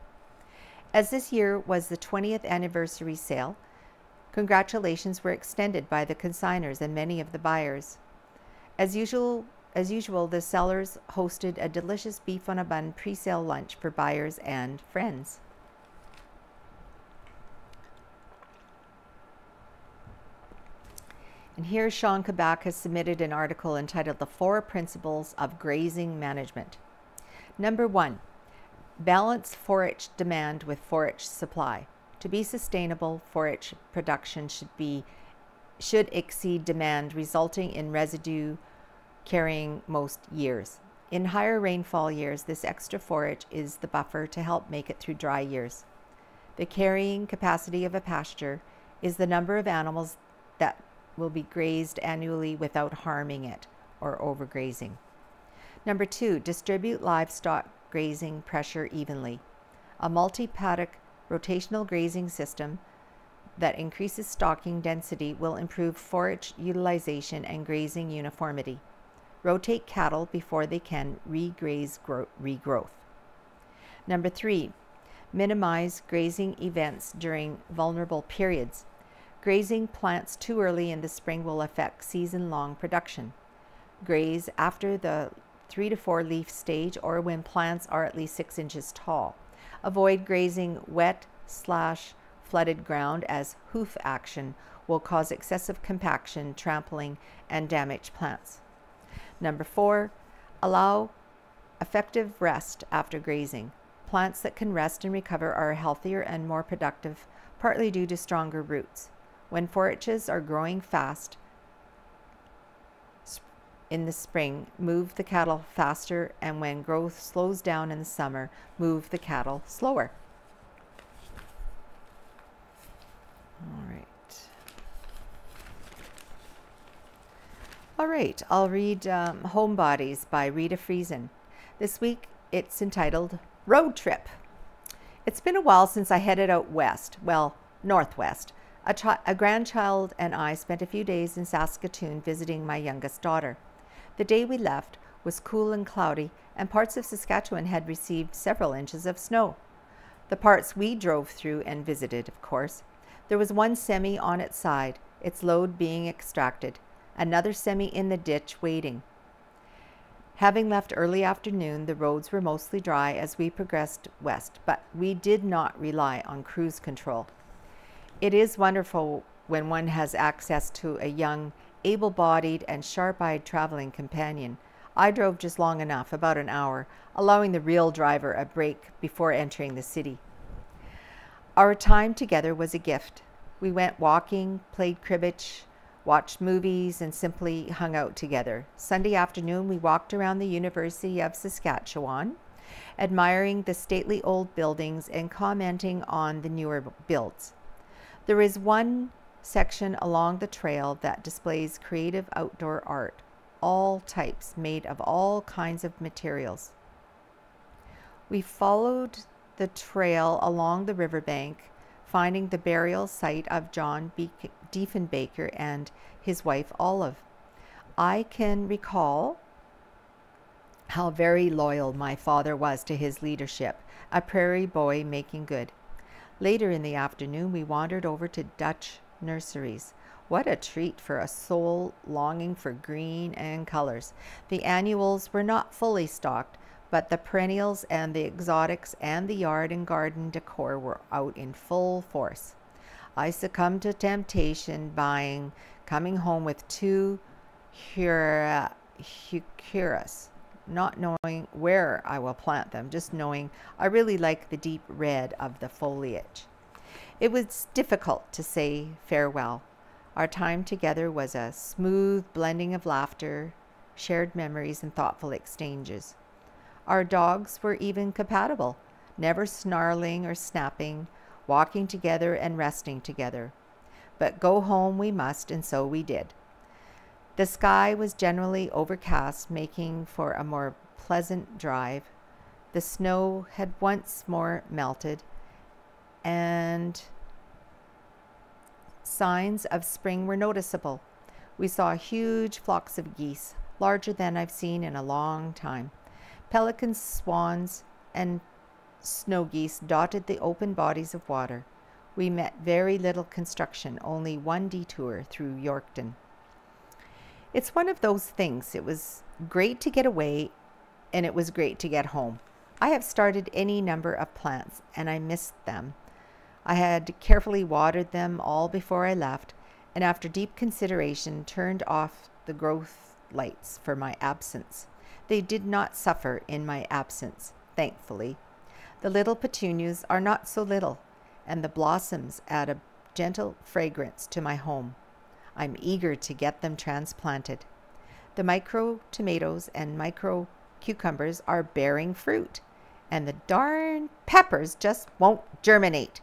As this year was the 20th anniversary sale, congratulations were extended by the consigners and many of the buyers. As usual, the sellers hosted a delicious beef on a bun pre-sale lunch for buyers and friends. And here Sean Kabak has submitted an article entitled The 4 Principles of Grazing Management. Number 1, balance forage demand with forage supply. To be sustainable, forage production should exceed demand, resulting in residue carrying most years. In higher rainfall years, this extra forage is the buffer to help make it through dry years. The carrying capacity of a pasture is the number of animals that will be grazed annually without harming it or overgrazing. Number 2, distribute livestock grazing pressure evenly. A multi-paddock rotational grazing system that increases stocking density will improve forage utilization and grazing uniformity. Rotate cattle before they can regraze regrowth. Number 3, minimize grazing events during vulnerable periods. Grazing plants too early in the spring will affect season-long production. Graze after the 3 to 4 leaf stage or when plants are at least 6 inches tall. Avoid grazing wet/flooded ground, as hoof action will cause excessive compaction, trampling, and damage plants. Number 4, allow effective rest after grazing. Plants that can rest and recover are healthier and more productive, partly due to stronger roots. When forages are growing fast in the spring, move the cattle faster, and when growth slows down in the summer, move the cattle slower. All right, I'll read Homebodies by Rita Friesen. This week it's entitled Road Trip. It's been a while since I headed out west, well, northwest. A grandchild and I spent a few days in Saskatoon visiting my youngest daughter. The day we left was cool and cloudy, and parts of Saskatchewan had received several inches of snow. The parts we drove through and visited, of course. There was one semi on its side, its load being extracted, another semi in the ditch waiting. Having left early afternoon, the roads were mostly dry as we progressed west, but we did not rely on cruise control. It is wonderful when one has access to a young, able-bodied and sharp-eyed traveling companion. I drove just long enough, about an hour, allowing the real driver a break before entering the city. Our time together was a gift. We went walking, played cribbage, watched movies, and simply hung out together. Sunday afternoon, we walked around the University of Saskatchewan, admiring the stately old buildings and commenting on the newer builds. There is one section along the trail that displays creative outdoor art, all types, made of all kinds of materials. We followed the trail along the riverbank, finding the burial site of John Diefenbaker and his wife Olive. I can recall how very loyal my father was to his leadership, a prairie boy making good. Later in the afternoon, we wandered over to Dutch nurseries, What a treat for a soul longing for green and colors. The annuals were not fully stocked, but the perennials and the exotics and the yard and garden decor were out in full force. I succumbed to temptation buying, coming home with 2 heucheras, not knowing where I will plant them, just knowing I really like the deep red of the foliage. It was difficult to say farewell. Our time together was a smooth blending of laughter, shared memories, and thoughtful exchanges. Our dogs were even compatible, never snarling or snapping, walking together and resting together. But go home we must, and so we did. The sky was generally overcast, making for a more pleasant drive. The snow had once more melted, and signs of spring were noticeable. We saw huge flocks of geese, larger than I've seen in a long time. Pelicans, swans, and snow geese dotted the open bodies of water. We met very little construction, only one detour through Yorkton. It's one of those things. It was great to get away, and it was great to get home. I have started any number of plants, and I missed them. I had carefully watered them all before I left, and after deep consideration turned off the growth lights for my absence. They did not suffer in my absence, thankfully. The little petunias are not so little, and the blossoms add a gentle fragrance to my home. I'm eager to get them transplanted. The micro tomatoes and micro cucumbers are bearing fruit, and the darn peppers just won't germinate.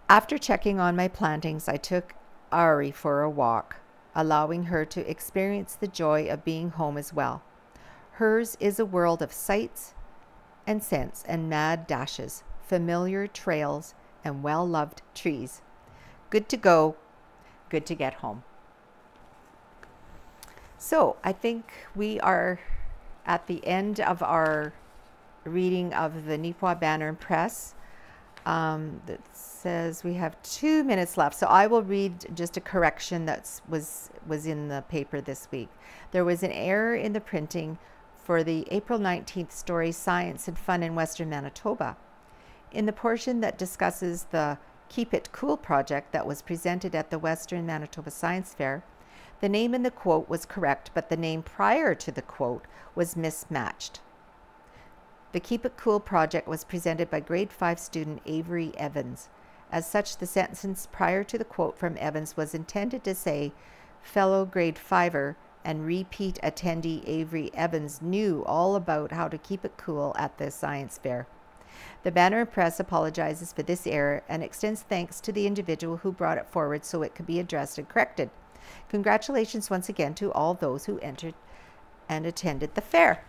After checking on my plantings, I took Ari for a walk, allowing her to experience the joy of being home as well. Hers is a world of sights and scents and mad dashes, familiar trails, and well-loved trees. Good to go, good to get home. So I think we are at the end of our reading of the Neepawa Banner and Press. That says we have 2 minutes left, so I will read just a correction that was in the paper this week. There was an error in the printing for the April 19th story, Science and Fun in Western Manitoba. In the portion that discusses the Keep It Cool project that was presented at the Western Manitoba Science Fair, the name in the quote was correct, but the name prior to the quote was mismatched. The Keep It Cool project was presented by grade 5 student Avery Evans. As such, the sentence prior to the quote from Evans was intended to say, fellow grade 5er and repeat attendee Avery Evans knew all about how to keep it cool at the science fair. The Banner and Press apologizes for this error and extends thanks to the individual who brought it forward so it could be addressed and corrected. Congratulations once again to all those who entered and attended the fair.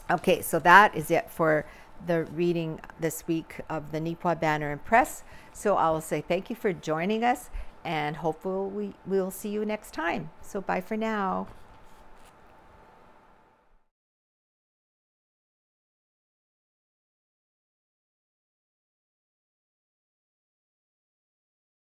Okay, so that is it for the reading this week of the Neepawa Banner and Press. So I will say thank you for joining us, and hopefully we'll see you next time. So bye for now.